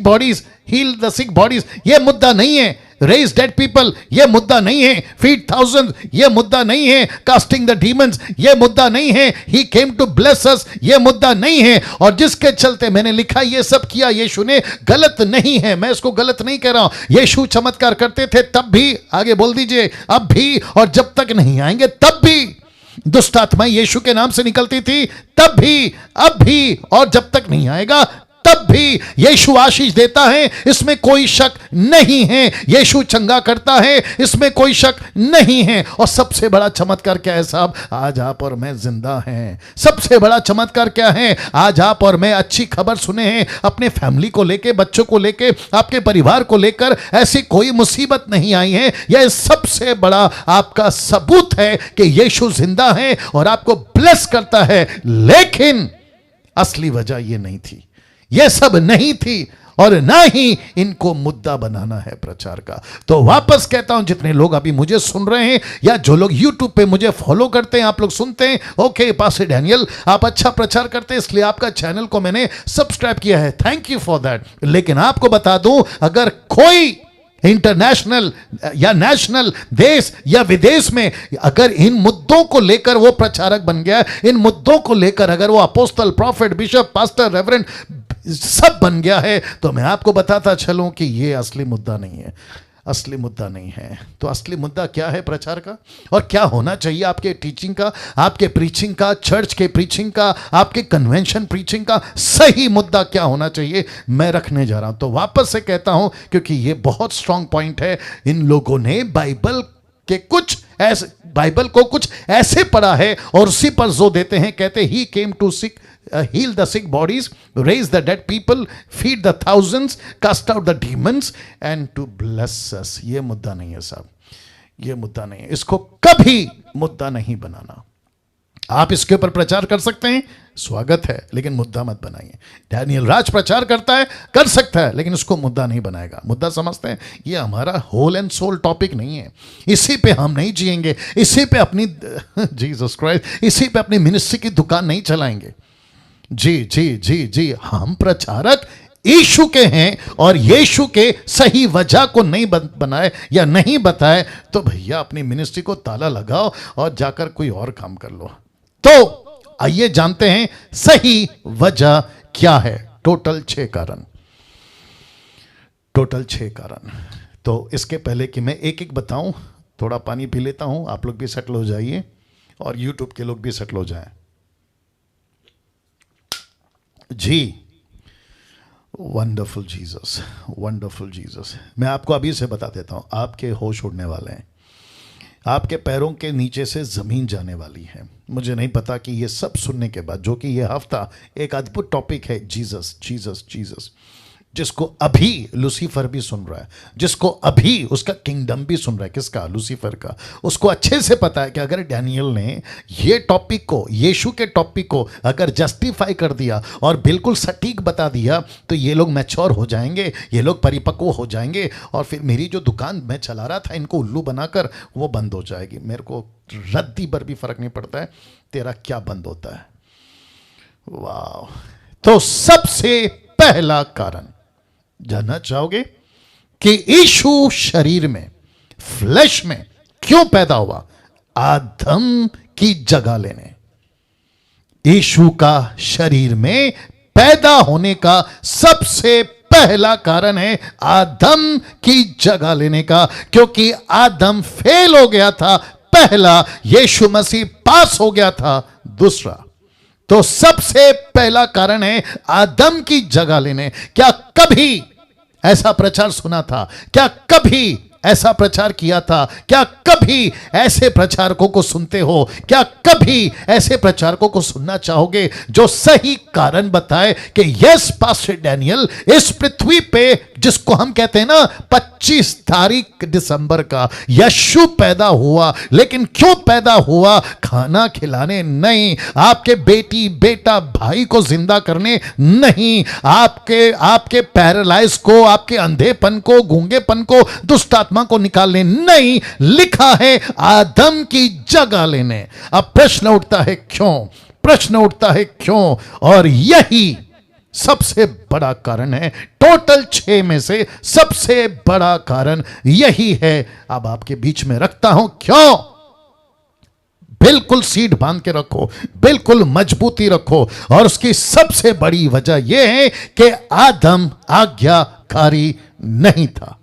bodies, heal the sick bodies, ये मुद्दा नहीं है। रेज डेड पीपल, ये मुद्दा नहीं है। फीड थाउजेंड, ये मुद्दा नहीं है। कास्टिंग द डीमंस, ये मुद्दा नहीं है। ही केम टू ब्लेस अस, ये मुद्दा नहीं है। और जिसके चलते मैंने लिखा ये सब किया यीशु ने, गलत नहीं है, मैं इसको गलत नहीं कह रहा हूं। यीशु चमत्कार करते थे तब भी, आगे बोल दीजिए, अब भी, और जब तक नहीं आएंगे तब भी। दुष्ट आत्माएं यीशु के नाम से निकलती थी तब भी, अब भी, और जब तक नहीं आएगा तब भी। यीशु आशीष देता है, इसमें कोई शक नहीं है। यीशु चंगा करता है, इसमें कोई शक नहीं है। और सबसे बड़ा चमत्कार क्या है साहब? आज आप और मैं जिंदा हैं। सबसे बड़ा चमत्कार क्या है? आज आप और मैं अच्छी खबर सुने हैं, अपने फैमिली को लेके, बच्चों को लेके, आपके परिवार को लेकर ऐसी कोई मुसीबत नहीं आई है। यह सबसे बड़ा आपका सबूत है कि यीशु जिंदा है और आपको ब्लेस करता है। लेकिन असली वजह यह नहीं थी, यह सब नहीं थी, और ना ही इनको मुद्दा बनाना है प्रचार का। तो वापस कहता हूं, जितने लोग अभी मुझे सुन रहे हैं या जो लोग YouTube पे मुझे फॉलो करते हैं, आप लोग सुनते हैं, ओके पास्टर डैनियल आप अच्छा प्रचार करते हैं, इसलिए आपका चैनल को मैंने सब्सक्राइब किया है, थैंक यू फॉर दैट। लेकिन आपको बता दूं, अगर कोई इंटरनेशनल या नेशनल, देश या विदेश में अगर इन मुद्दों को लेकर वो प्रचारक बन गया, इन मुद्दों को लेकर अगर वो apostle, profit, bishop, pastor, reverend सब बन गया है, तो मैं आपको बताता चलूं कि ये असली मुद्दा नहीं है, असली मुद्दा नहीं है। तो असली मुद्दा क्या है प्रचार का, और क्या होना चाहिए आपके टीचिंग का, आपके प्रीचिंग का, चर्च के प्रीचिंग का, आपके कन्वेंशन प्रीचिंग का सही मुद्दा क्या होना चाहिए, मैं रखने जा रहा हूं। तो वापस से कहता हूं, क्योंकि ये बहुत स्ट्रांग पॉइंट है। इन लोगों ने बाइबल के कुछ ऐसे, बाइबल को कुछ ऐसे पढ़ा है और उसी पर जोर देते हैं। कहते ही came to sick, heal the sick bodies, raise the dead people, feed the thousands, cast out the demons, and to bless us. ये मुद्दा नहीं है साहब, ये मुद्दा नहीं है, इसको कभी मुद्दा नहीं बनाना। आप इसके ऊपर प्रचार कर सकते हैं, स्वागत है, लेकिन मुद्दा मत बनाइए। डैनियल राज प्रचार करता है, कर सकता है, लेकिन उसको मुद्दा नहीं बनाएगा। मुद्दा समझते हैं, ये हमारा होल एंड सोल टॉपिक नहीं है, इसी पे हम नहीं जिएंगे, इसी पे अपनी जीसस क्राइस्ट, इसी पे अपनी मिनिस्ट्री की दुकान नहीं चलाएंगे। जी जी जी जी, हम प्रचारक यीशु के हैं, और यीशु के सही वजह को नहीं बनाए या नहीं बताए तो भैया अपनी मिनिस्ट्री को ताला लगाओ और जाकर कोई और काम कर लो। तो आइए जानते हैं सही वजह क्या है। टोटल 6 कारण, टोटल 6 कारण। तो इसके पहले कि मैं एक एक बताऊं, थोड़ा पानी पी लेता हूं, आप लोग भी सेटल हो जाइए और यूट्यूब के लोग भी सेटल हो जाएं। जी, वंडरफुल जीसस, वंडरफुल जीसस। मैं आपको अभी से बता देता हूं, आपके होश उड़ने वाले हैं, आपके पैरों के नीचे से जमीन जाने वाली है। मुझे नहीं पता कि ये सब सुनने के बाद, जो कि ये हफ्ता एक अद्भुत टॉपिक है, जीसस जीसस जीसस, जिसको अभी लूसीफर भी सुन रहा है, जिसको अभी उसका किंगडम भी सुन रहा है। किसका? लूसीफर का। उसको अच्छे से पता है कि अगर डैनियल ने ये टॉपिक को, यीशु के टॉपिक को अगर जस्टिफाई कर दिया और बिल्कुल सटीक बता दिया तो ये लोग मैच्योर हो जाएंगे, ये लोग परिपक्व हो जाएंगे, और फिर मेरी जो दुकान मैं चला रहा था इनको उल्लू बनाकर, वो बंद हो जाएगी। मेरे को रद्दी भर भी फर्क नहीं पड़ता है तेरा क्या बंद होता है। वाह। तो सबसे पहला कारण जानना चाहोगे कि यीशु शरीर में, फ्लैश में क्यों पैदा हुआ? आदम की जगह लेने। यीशु का शरीर में पैदा होने का सबसे पहला कारण है आदम की जगह लेने का, क्योंकि आदम फेल हो गया था पहला, यीशु मसीह पास हो गया था दूसरा। तो सबसे पहला कारण है आदम की जगह लेने। क्या कभी ऐसा प्रचार सुना था? क्या कभी ऐसा प्रचार किया था? क्या कभी ऐसे प्रचारकों को सुनते हो? क्या कभी ऐसे प्रचारकों को सुनना चाहोगे जो सही कारण बताए कि यस पास्टर डैनियल, इस पृथ्वी पे जिसको हम कहते हैं ना 25 तारीख दिसंबर का यीशु पैदा हुआ, लेकिन क्यों पैदा हुआ? खाना खिलाने नहीं, आपके बेटी बेटा भाई को जिंदा करने नहीं, आपके पैरालाइज को, आपके अंधेपन को, गूंगेपन को, दुष्ट आत्मा को निकालने नहीं, लिखा है आदम की जगह लेने। अब प्रश्न उठता है क्यों? प्रश्न उठता है क्यों? और यही सबसे बड़ा कारण है। टोटल 6 में से सबसे बड़ा कारण यही है। अब आपके बीच में रखता हूं क्यों। बिल्कुल सीट बांध के रखो, बिल्कुल मजबूती रखो। और उसकी सबसे बड़ी वजह यह है कि आदम आज्ञाकारी नहीं था।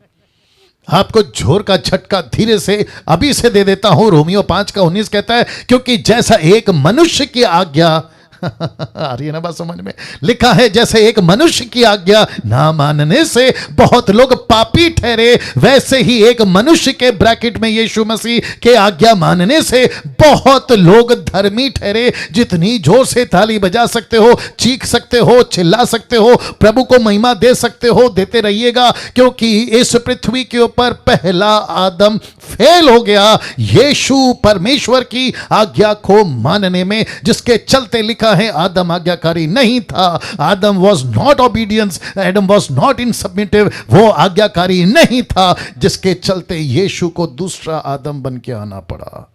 आपको जोर का झटका धीरे से अभी से दे देता हूं। रोमियो 5:19 कहता है, क्योंकि जैसा एक मनुष्य की आज्ञा आ रही है ना बात समझ में? लिखा है जैसे एक मनुष्य की आज्ञा ना मानने से बहुत लोग पापी ठहरे, वैसे ही एक मनुष्य के ब्रैकेट में यीशु मसीह के आज्ञा मानने से बहुत लोग धर्मी ठहरे। जितनी जोर से ताली बजा सकते हो, चीख सकते हो, चिल्ला सकते हो, प्रभु को महिमा दे सकते हो, देते रहिएगा, क्योंकि इस पृथ्वी के ऊपर पहला आदम फेल हो गया यीशु परमेश्वर की आज्ञा को मानने में, जिसके चलते लिखा है आदम आज्ञाकारी नहीं था। Adam was not obedience, Adam was not in submissive, वो आज्ञाकारी नहीं था, जिसके चलते यीशु को दूसरा आदम बन के आना पड़ा।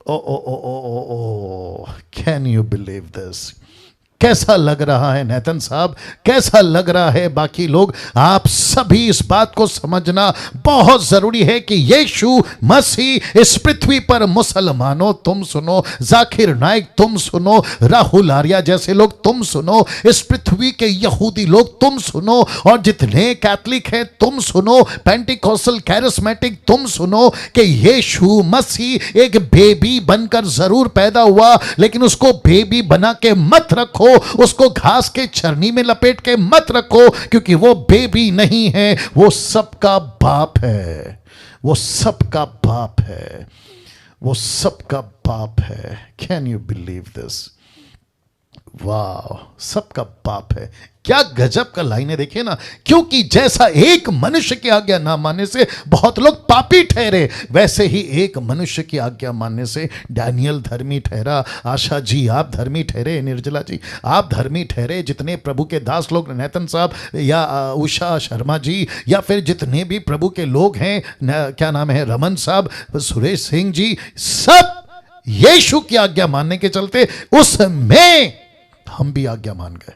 ओ ओ ओ ओ ओ ओ, कैन यू बिलीव दिस? कैसा लग रहा है नेतन साहब? कैसा लग रहा है बाकी लोग? आप सभी इस बात को समझना बहुत जरूरी है कि यीशु मसीह इस पृथ्वी पर, मुसलमानों तुम सुनो, जाकिर नाइक तुम सुनो, राहुल आर्या जैसे लोग तुम सुनो, इस पृथ्वी के यहूदी लोग तुम सुनो, और जितने कैथलिक हैं तुम सुनो, पेंटिकोस्टल कैरिस्मेटिक तुम सुनो, कि यीशु मसीह एक बेबी बनकर जरूर पैदा हुआ, लेकिन उसको बेबी बना के मत रखो, उसको घास के चरनी में लपेट के मत रखो, क्योंकि वो बेबी नहीं है, वो सबका बाप है, वो सबका बाप है, वो सबका बाप है। Can you believe this? वाह, सबका बाप है। क्या गजब का लाइन है, देखिए ना। क्योंकि जैसा एक मनुष्य की आज्ञा ना मानने से बहुत लोग पापी ठहरे, वैसे ही एक मनुष्य की आज्ञा मानने से डैनियल धर्मी ठहरा। आशा जी आप धर्मी ठहरे, निर्जला जी आप धर्मी ठहरे, जितने प्रभु के दास लोग, नैतन साहब या उषा शर्मा जी, या फिर जितने भी प्रभु के लोग हैं, क्या नाम है, रमन साहब, सुरेश सिंह जी, सब यीशु की आज्ञा मानने के चलते उसमें हम भी आज्ञा मान गए।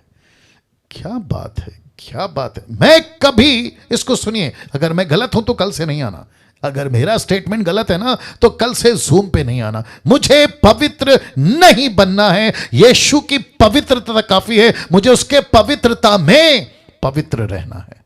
क्या बात है, क्या बात है। मैं कभी, इसको सुनिए, अगर मैं गलत हूं तो कल से नहीं आना, अगर मेरा स्टेटमेंट गलत है ना तो कल से जूम पे नहीं आना। मुझे पवित्र नहीं बनना है, यीशु की पवित्रता काफी है, मुझे उसके पवित्रता में पवित्र रहना है।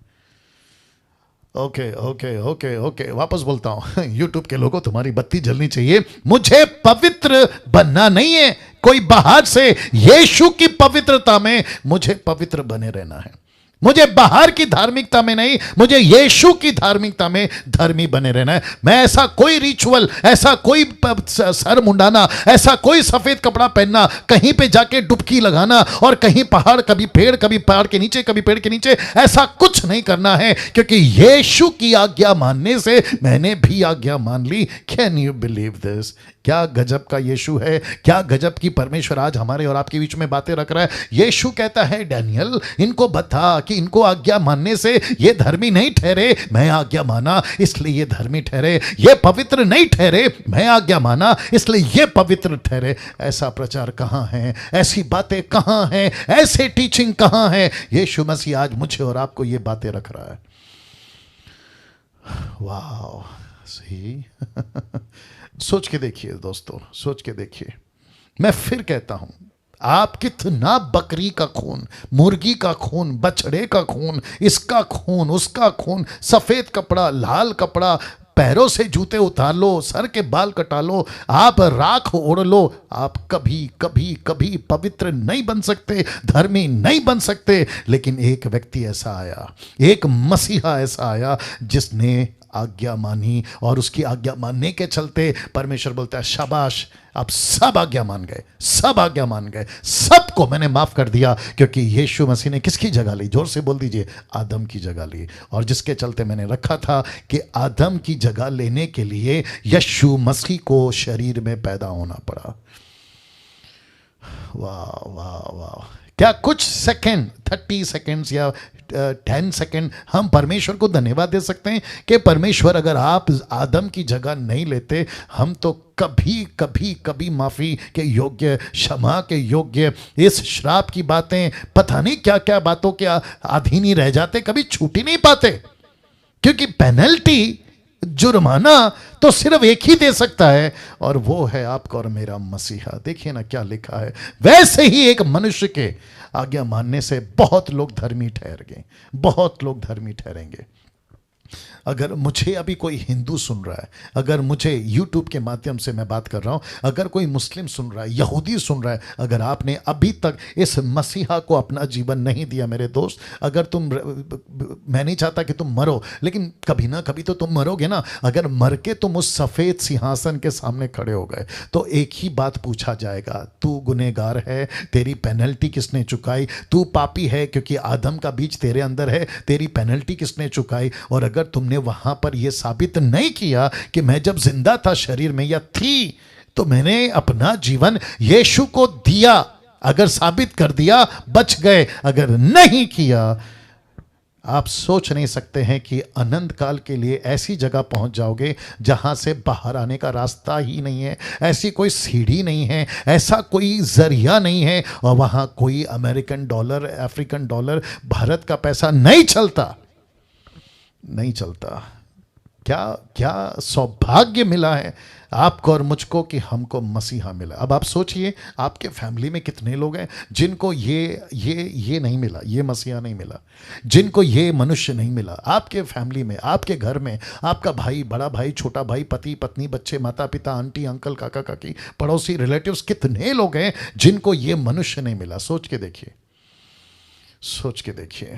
ओके ओके ओके ओके, वापस बोलता हूं। यूट्यूब के लोगों, तुम्हारी बत्ती जलनी चाहिए। मुझे पवित्र बनना नहीं है कोई बाहर से, यीशु की पवित्रता में मुझे पवित्र बने रहना है। मुझे बाहर की धार्मिकता में नहीं, मुझे यीशु की धार्मिकता में धर्मी बने रहना है। मैं ऐसा कोई रिचुअल, ऐसा कोई सर मुंडाना, ऐसा कोई सफेद कपड़ा पहनना, कहीं पे जाके डुबकी लगाना और कहीं पहाड़, कभी पेड़, कभी पहाड़ के नीचे, कभी पेड़ के नीचे, ऐसा कुछ नहीं करना है, क्योंकि यीशु की आज्ञा मानने से मैंने भी आज्ञा मान ली। Can you believe this? क्या गजब का यीशु है, क्या गजब की परमेश्वर आज हमारे और आपके बीच में बातें रख रहा है। यीशु कहता है, डैनियल इनको बता कि इनको आज्ञा मानने से ये धर्मी नहीं ठहरे, मैं आज्ञा माना इसलिए ये धर्मी ठहरे। ये पवित्र नहीं ठहरे, मैं आज्ञा माना इसलिए ये पवित्र ठहरे। ऐसा प्रचार कहां है, ऐसी बातें कहां हैं, ऐसे टीचिंग कहां है? यीशु मसीह आज मुझे और आपको ये बातें रख रहा है। वाह, सही। सोच के देखिए दोस्तों, सोच के देखिए। मैं फिर कहता हूं, आप कितना बकरी का खून, मुर्गी का खून, बछड़े का खून, इसका खून, उसका खून, सफेद कपड़ा, लाल कपड़ा, पैरों से जूते उतार लो, सर के बाल कटा लो, आप राख ओढ़ लो, आप कभी कभी कभी पवित्र नहीं बन सकते, धर्मी नहीं बन सकते। लेकिन एक व्यक्ति ऐसा आया, एक मसीहा ऐसा आया जिसने आज्ञा मानी, और उसकी आज्ञा मानने के चलते परमेश्वर बोलता है, शाबाश, अब सब आज्ञा मान गए, सब आज्ञा मान गए, सबको मैंने माफ कर दिया। क्योंकि यीशु मसीह ने किसकी जगह ली? जोर से बोल दीजिए, आदम की जगह ली। और जिसके चलते मैंने रखा था कि आदम की जगह लेने के लिए यीशु मसीह को शरीर में पैदा होना पड़ा। वाह वाह वाह, क्या कुछ सेकंड, 30 सेकंड्स या 10 सेकंड हम परमेश्वर को धन्यवाद दे सकते हैं कि परमेश्वर, अगर आप आदम की जगह नहीं लेते, हम तो कभी कभी कभी माफी के योग्य, क्षमा के योग्य, इस श्राप की बातें, पता नहीं क्या क्या बातों के अधीन ही रह जाते, कभी छूट ही नहीं पाते। क्योंकि पेनल्टी, जुर्माना तो सिर्फ एक ही दे सकता है, और वो है आपका और मेरा मसीहा। देखिए ना क्या लिखा है। वैसे ही एक मनुष्य के आज्ञा मानने से बहुत लोग धर्मी ठहर गए, बहुत लोग धर्मी ठहरेंगे। अगर मुझे अभी कोई हिंदू सुन रहा है, अगर मुझे यूट्यूब के माध्यम से मैं बात कर रहा हूं, अगर कोई मुस्लिम सुन रहा है, यहूदी सुन रहा है, अगर आपने अभी तक इस मसीहा को अपना जीवन नहीं दिया, मेरे दोस्त, अगर तुम, मैं नहीं चाहता कि तुम मरो, लेकिन कभी ना कभी तो तुम मरोगे ना। अगर मर के तुम उस सफ़ेद सिंहासन के सामने खड़े हो गए तो एक ही बात पूछा जाएगा, तू गुनहगार है, तेरी पेनल्टी किसने चुकाई? तू पापी है क्योंकि आदम का बीज तेरे अंदर है, तेरी पेनल्टी किसने चुकाई? और अगर तुमने वहां पर यह साबित नहीं किया कि मैं जब जिंदा था शरीर में या थी, तो मैंने अपना जीवन यीशु को दिया, अगर साबित कर दिया बच गए, अगर नहीं किया, आप सोच नहीं सकते हैं कि अनंत काल के लिए ऐसी जगह पहुंच जाओगे जहां से बाहर आने का रास्ता ही नहीं है, ऐसी कोई सीढ़ी नहीं है, ऐसा कोई जरिया नहीं है, और वहां कोई American dollar, African dollar, Bharat का पैसा नहीं चलता, नहीं चलता। क्या क्या सौभाग्य मिला है आपको और मुझको कि हमको मसीहा मिला। अब आप सोचिए, आपके फैमिली में कितने लोग हैं जिनको ये नहीं मिला, ये मसीहा नहीं मिला, जिनको ये मनुष्य नहीं मिला। आपके फैमिली में, आपके घर में, आपका भाई, बड़ा भाई, छोटा भाई, पति पत्नी, बच्चे, माता पिता, आंटी अंकल, काका काकी, पड़ोसी, रिलेटिव्स, कितने लोग हैं जिनको ये मनुष्य नहीं मिला। सोच के देखिए, सोच के देखिए।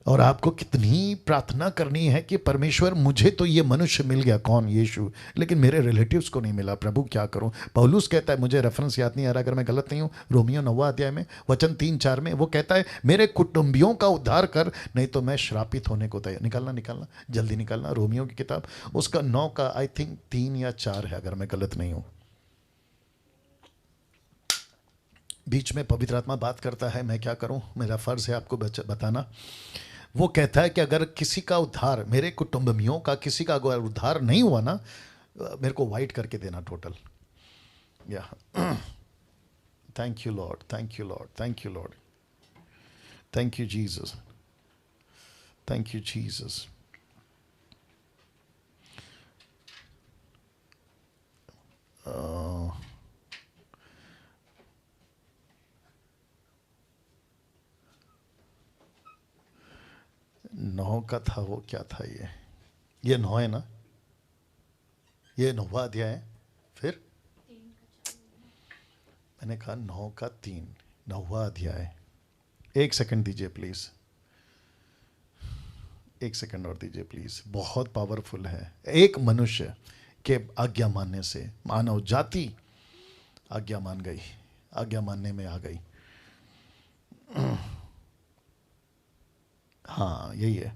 और आपको कितनी प्रार्थना करनी है कि परमेश्वर मुझे तो ये मनुष्य मिल गया, कौन? यीशु, लेकिन मेरे रिलेटिव्स को नहीं मिला, प्रभु क्या करूं? पौलुस कहता है, मुझे रेफरेंस याद नहीं आ रहा, अगर मैं गलत नहीं हूं, रोमियो 9 अध्याय में वचन 3-4 में वो कहता है, मेरे कुटुंबियों का उद्धार कर, नहीं तो मैं श्रापित होने को तैयार। निकालना जल्दी निकालना, रोमियो की किताब उसका 9 का आई थिंक 3 या 4 है, अगर मैं गलत नहीं हूं। बीच में पवित्र आत्मा बात करता है, मैं क्या करूं, मेरा फर्ज है आपको बताना। वो कहता है कि अगर किसी का उद्धार, मेरे कुटुंबियों का किसी का अगर उद्धार नहीं हुआ ना, मेरे को वाइट करके देना टोटल। या thank you Lord, thank you Lord, thank you Lord, thank you Jesus, thank you Jesus. नौ का था, वो क्या था? ये 9 है ना, ये 9वां अध्याय है। फिर मैंने कहा 9 का 3, 9वां अध्याय। 1 सेकंड दीजिए प्लीज, 1 सेकंड और दीजिए प्लीज, बहुत पावरफुल है। एक मनुष्य के आज्ञा मानने से मानव जाति आज्ञा मान गई, आज्ञा मानने में आ गई। हाँ यही है।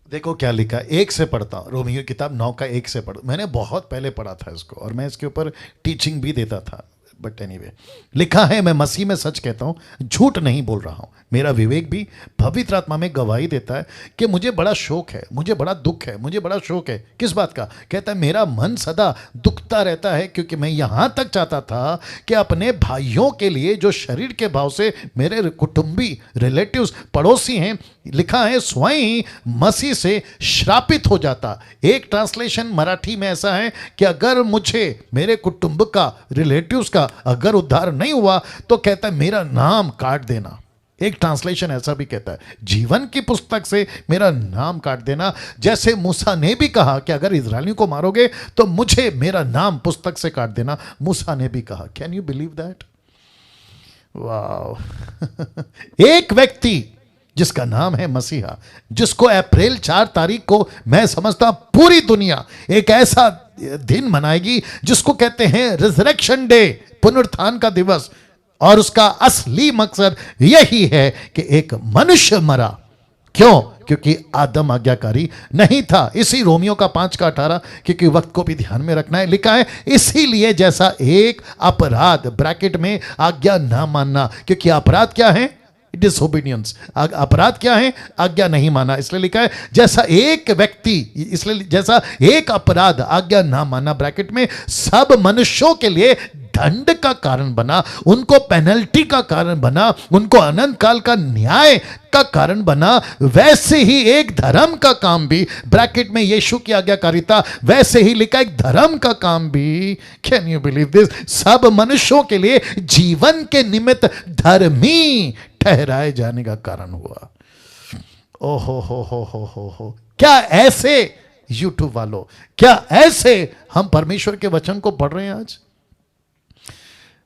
देखो क्या लिखा, 1 से पढ़ता हूँ, रोमियो किताब 9 का 1 से पढ़, मैंने बहुत पहले पढ़ा था इसको और मैं इसके ऊपर टीचिंग भी देता था, बट एनीवे लिखा है, मैं मसीह में सच कहता हूँ, झूठ नहीं बोल रहा हूँ, मेरा विवेक भी पवित्र आत्मा में गवाही देता है कि मुझे बड़ा शौक है, मुझे बड़ा दुख है, मुझे बड़ा शौक है। किस बात का? कहता है मेरा मन सदा दुखता रहता है, क्योंकि मैं यहाँ तक चाहता था कि अपने भाइयों के लिए जो शरीर के भाव से मेरे कुटुंबी, रिलेटिव्स, पड़ोसी हैं, लिखा है स्वयं मसीह से श्रापित हो जाता। एक ट्रांसलेशन मराठी में ऐसा है कि अगर मुझे, मेरे कुटुंब का, रिलेटिव्स का अगर उद्धार नहीं हुआ तो कहता है मेरा नाम काट देना। एक ट्रांसलेशन ऐसा भी कहता है, जीवन की पुस्तक से मेरा नाम काट देना। जैसे मूसा ने भी कहा कि अगर इजरायलियों को मारोगे तो मुझे, मेरा नाम पुस्तक से काट देना, मूसा ने भी कहा। Can you believe that? वाह। एक व्यक्ति जिसका नाम है मसीहा, जिसको अप्रैल 4 तारीख को मैं समझता पूरी दुनिया एक ऐसा दिन मनाएगी जिसको कहते हैं रिजरेक्शन डे, पुनरुत्थान का दिवस, और उसका असली मकसद यही है कि एक मनुष्य मरा। क्यों? क्योंकि आदम आज्ञाकारी नहीं था। इसी रोमियो का 5 का 18, क्योंकि वक्त को भी ध्यान में रखना है, लिखा है इसीलिए जैसा एक अपराध, ब्रैकेट में आज्ञा ना मानना, क्योंकि अपराध क्या है? डिसोबीडियंस। अपराध क्या है? आज्ञा नहीं माना। इसलिए लिखा है जैसा एक व्यक्ति, इसलिए जैसा एक अपराध, आज्ञा ना माना, ब्रैकेट में, सब मनुष्यों के लिए दंड का कारण बना, उनको पेनल्टी का कारण बना, उनको अनंत काल का न्याय का कारण बना, वैसे ही एक धर्म का काम भी, ब्रैकेट में यीशु की आज्ञाकारिता, वैसे ही लिखा एक धर्म का काम भी, कैन यू बिलीव दिस, सब मनुष्यों के लिए जीवन के निमित्त धर्मी ठहराए जाने का कारण हुआ। ओहो हो। क्या ऐसे यूट्यूब वालों, क्या ऐसे हम परमेश्वर के वचन को पढ़ रहे हैं आज?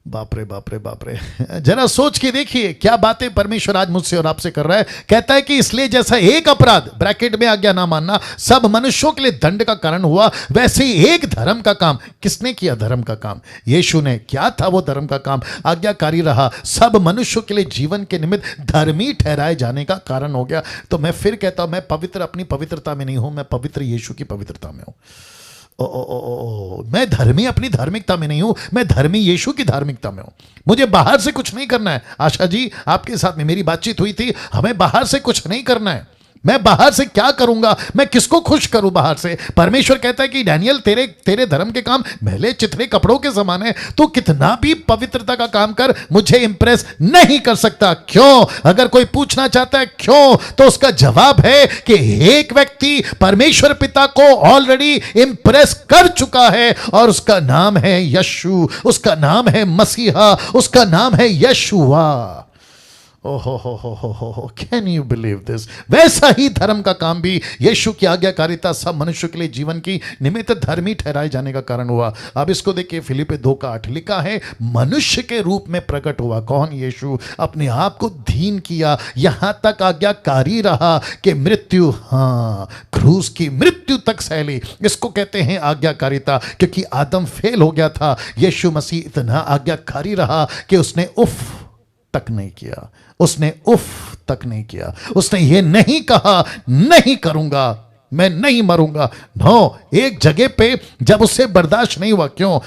बाप रे बाप रे बाप रे। जरा सोच के देखिए क्या बातें परमेश्वर आज मुझसे और आपसे कर रहा है। कहता है कि इसलिए जैसा एक अपराध, ब्रैकेट में आज्ञा ना मानना, सब मनुष्यों के लिए दंड का कारण हुआ, वैसे ही एक धर्म का काम। किसने किया धर्म का काम? यीशु ने। क्या था वो धर्म का काम? आज्ञाकारी रहा, सब मनुष्यों के लिए जीवन के निमित्त धर्मी ठहराए जाने का कारण हो गया। तो मैं फिर कहता हूं, मैं पवित्र अपनी पवित्रता में नहीं हूं, मैं पवित्र यीशु की पवित्रता में हूं। मैं धर्मी अपनी धार्मिकता में नहीं हूं, मैं धर्मी यीशु की धार्मिकता में हूं। मुझे बाहर से कुछ नहीं करना है। आशा जी, आपके साथ में मेरी बातचीत हुई थी, हमें बाहर से कुछ नहीं करना है। मैं बाहर से क्या करूंगा? मैं किसको खुश करूं बाहर से? परमेश्वर कहता है कि डैनियल, तेरे धर्म के काम मैले चिथड़े कपड़ों के समान है, तो कितना भी पवित्रता का काम कर, मुझे इंप्रेस नहीं कर सकता। क्यों? अगर कोई पूछना चाहता है क्यों, तो उसका जवाब है कि एक व्यक्ति परमेश्वर पिता को ऑलरेडी इंप्रेस कर चुका है, और उसका नाम है यीशु, उसका नाम है मसीहा, उसका नाम है यशुआ। ओहो हो, कैन यू बिलीव दिस? वैसा ही धर्म का काम भी यीशु की आज्ञाकारिता सब मनुष्य के लिए जीवन की निमित्त धर्मी ठहराए जाने का कारण हुआ। अब इसको देखिए, फिलिप्पी 2:8 लिखा है, मनुष्य के रूप में प्रकट हुआ। कौन? यीशु। अपने आप को दीन किया, यहां तक आज्ञाकारी रहा कि मृत्यु, हाँ, क्रूस की मृत्यु तक सहली। इसको कहते हैं आज्ञाकारिता, क्योंकि आदम फेल हो गया था। यीशु मसीह इतना आज्ञाकारी रहा कि उसने उफ तक नहीं किया, उसने उफ तक नहीं किया। उसने ये नहीं कहा, नहीं करूंगा, मैं नहीं मरूंगा। नो, एक जगह पे जब उससे बर्दाश्त नहीं हुआ, क्यों?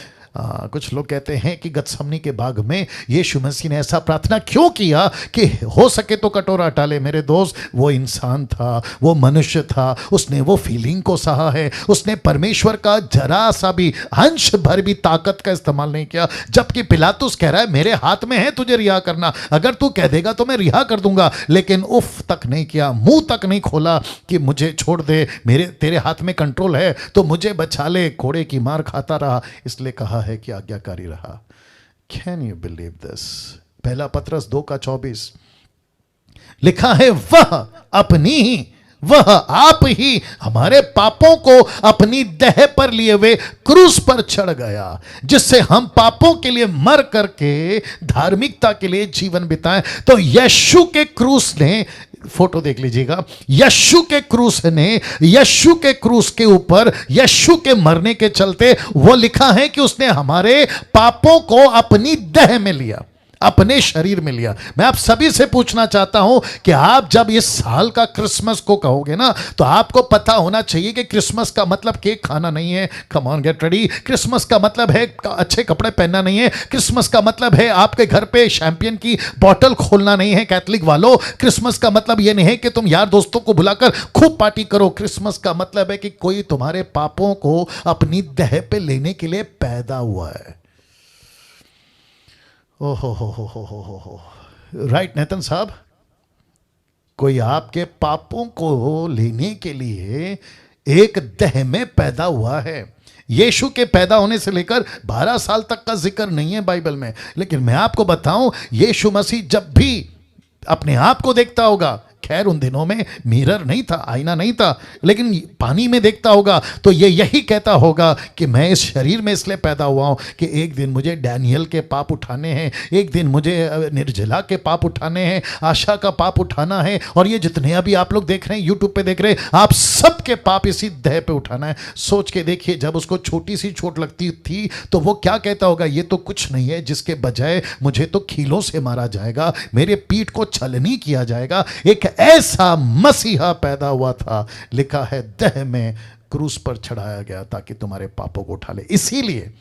कुछ लोग कहते हैं कि गतसमनी के बाग में यीशु मसीह ने ऐसा प्रार्थना क्यों किया कि हो सके तो कटोरा हटा ले। मेरे दोस्त, वो इंसान था, वो मनुष्य था, उसने वो फीलिंग को सहा है। उसने परमेश्वर का जरा सा भी अंश भर भी ताकत का इस्तेमाल नहीं किया। जबकि पिलातुस कह रहा है, मेरे हाथ में है तुझे रिहा करना, अगर तू कह देगा तो मैं रिहा कर दूंगा। लेकिन उफ तक नहीं किया, मुंह तक नहीं खोला कि मुझे छोड़ दे, मेरे तेरे हाथ में कंट्रोल है तो मुझे बचा ले। कोड़े की मार खाता रहा, इसलिए कहा है कि आज्ञाकारी रहा। Can you believe this? पहला पत्रस 2:24 लिखा है, वह आप ही हमारे पापों को अपनी देह पर लिए हुए क्रूस पर चढ़ गया, जिससे हम पापों के लिए मर करके धार्मिकता के लिए जीवन बिताएं। तो यीशु के क्रूस ने, फोटो देख लीजिएगा, यीशु के क्रूस के ऊपर यीशु के मरने के चलते वो लिखा है कि उसने हमारे पापों को अपनी देह में लिया, अपने शरीर में लिया। मैं आप सभी से पूछना चाहता हूं कि आप जब इस साल का क्रिसमस को कहोगे ना, तो आपको पता होना चाहिए कि क्रिसमस का मतलब केक खाना नहीं है। कम ऑन, गेट रेडी। क्रिसमस का मतलब है अच्छे कपड़े पहनना नहीं है। क्रिसमस का मतलब है आपके घर पे शैंपियन की बोतल खोलना नहीं है, कैथलिक वालों। क्रिसमस का मतलब यह नहीं है कि तुम यार दोस्तों को बुलाकर खूब पार्टी करो। क्रिसमस का मतलब है कि कोई तुम्हारे पापों को अपनी देह पे लेने के लिए पैदा हुआ है। हो, राइट नेतन साहब? कोई आपके पापों को लेने के लिए एक देह में पैदा हुआ है। यीशु के पैदा होने से लेकर 12 साल तक का जिक्र नहीं है बाइबल में। लेकिन मैं आपको बताऊं, यीशु मसीह जब भी अपने आप को देखता होगा, खैर उन दिनों में मिरर नहीं था, आईना नहीं था, लेकिन पानी में देखता होगा तो ये यही कहता होगा कि मैं इस शरीर में इसलिए पैदा हुआ हूं कि एक दिन मुझे डैनियल के पाप उठाने हैं, एक दिन मुझे निर्जला के पाप उठाने हैं, आशा का पाप उठाना है, और ये जितने अभी आप लोग देख रहे हैं, यूट्यूब पे देख रहे हैं, आप सबके पाप इसी देह पे उठाना है। सोच के देखिए, जब उसको छोटी सी चोट लगती थी तो वो क्या कहता होगा? ये तो कुछ नहीं है, जिसके बजाय मुझे तो खीलों से मारा जाएगा, मेरे पीठ को छलनी किया जाएगा। एक ऐसा मसीहा पैदा हुआ था, लिखा है देह में क्रूस पर चढ़ाया गया ताकि तुम्हारे पापों को उठा ले। इसीलिए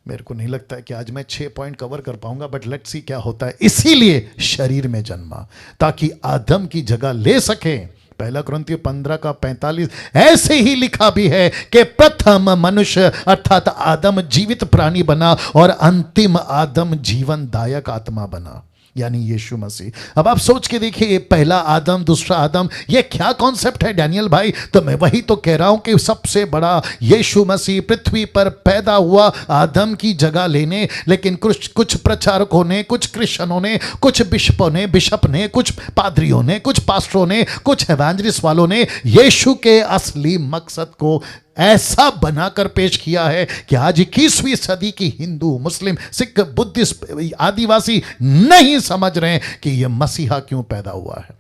मेरे को नहीं लगता है कि आज मैं 6 पॉइंट कवर कर पाऊंगा, बट लेट्स सी क्या होता है। इसीलिए शरीर में जन्मा ताकि आदम की जगह ले सके। पहला कुरिन्थियों 15:45 ऐसे ही लिखा भी है कि प्रथम मनुष्य अर्थात आदम जीवित प्राणी बना और अंतिम आदम जीवनदायक आत्मा बना, यानी यीशु मसीह। अब आप सोच के देखिए, पहला आदम दूसरा आदम, ये क्या कॉन्सेप्ट है डैनियल भाई? तो मैं वही तो कह रहा हूं कि सबसे बड़ा यीशु मसीह पृथ्वी पर पैदा हुआ आदम की जगह लेने। लेकिन कुछ प्रचारकों ने, कुछ क्रिश्चियनों ने, कुछ बिशप ने, कुछ पादरियों ने, कुछ पास्टरों ने, कुछ एवेंजलिस्ट वालों ने यीशु के असली मकसद को ऐसा बनाकर पेश किया है कि आज 21वीं सदी की हिंदू, मुस्लिम, सिख, बुद्धिस्ट, आदिवासी नहीं समझ रहे हैं कि यह मसीहा क्यों पैदा हुआ है।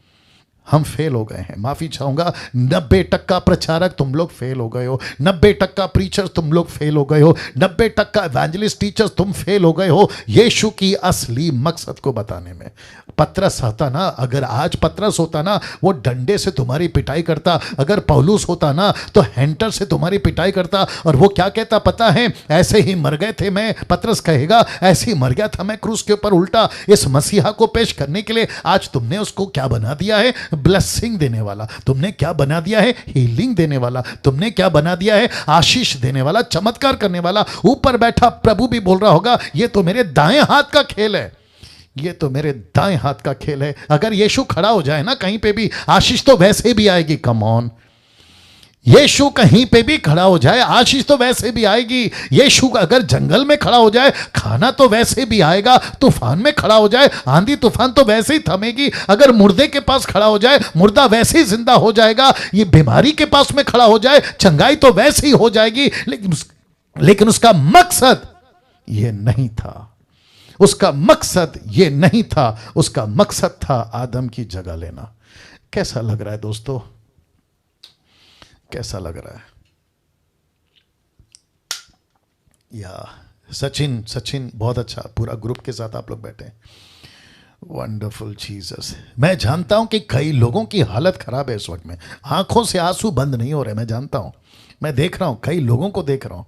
हम फेल हो गए हैं, माफी चाहूंगा। 90% प्रचारक तुम लोग फेल हो गए हो, 90% प्रीचर तुम लोग फेल हो गए हो, 90% एवेंजलिस्ट टीचर्स तुम फेल हो गए हो यीशु की असली मकसद को बताने में। पतरस आता ना, अगर आज पतरस होता ना, वो डंडे से तुम्हारी पिटाई करता। अगर पौलुस होता ना, तो हैंटर से तुम्हारी पिटाई करता। और वो क्या कहता पता है? ऐसे ही मर गए थे मैं, पतरस कहेगा, ऐसे ही मर गया था मैं क्रूस के ऊपर उल्टा, इस मसीहा को पेश करने के लिए। आज तुमने उसको क्या बना दिया है? ब्लेसिंग देने वाला। तुमने क्या बना दिया है? हीलिंग देने वाला। तुमने क्या बना दिया है? आशीष देने वाला, चमत्कार करने वाला। ऊपर बैठा प्रभु भी बोल रहा होगा, ये तो मेरे दाएं हाथ का खेल है, ये तो मेरे दाएं हाथ का खेल है। अगर यीशु खड़ा हो जाए ना कहीं पे भी, आशीष तो वैसे भी आएगी। कम ऑन, यीशु कहीं पे भी खड़ा हो जाए, आशीष तो वैसे भी आएगी। यीशु अगर जंगल में खड़ा हो जाए, खाना तो वैसे भी आएगा। तूफान में खड़ा हो जाए, आंधी तूफान तो वैसे ही थमेगी। अगर मुर्दे के पास खड़ा हो जाए, मुर्दा वैसे ही जिंदा हो जाएगा। ये बीमारी के पास में खड़ा हो जाए, चंगाई तो वैसे ही हो जाएगी। लेकिन उसका मकसद ये नहीं था। उसका मकसद ये नहीं था। उसका मकसद था आदम की जगह लेना। कैसा लग रहा है दोस्तों? कैसा लग रहा है? या सचिन बहुत अच्छा, पूरा ग्रुप के साथ आप लोग बैठे। Wonderful Jesus. मैं जानता हूं कि कई लोगों की हालत खराब है इस वक्त में, आंखों से आंसू बंद नहीं हो रहे। मैं जानता हूं, मैं देख रहा हूं, कई लोगों को देख रहा हूं।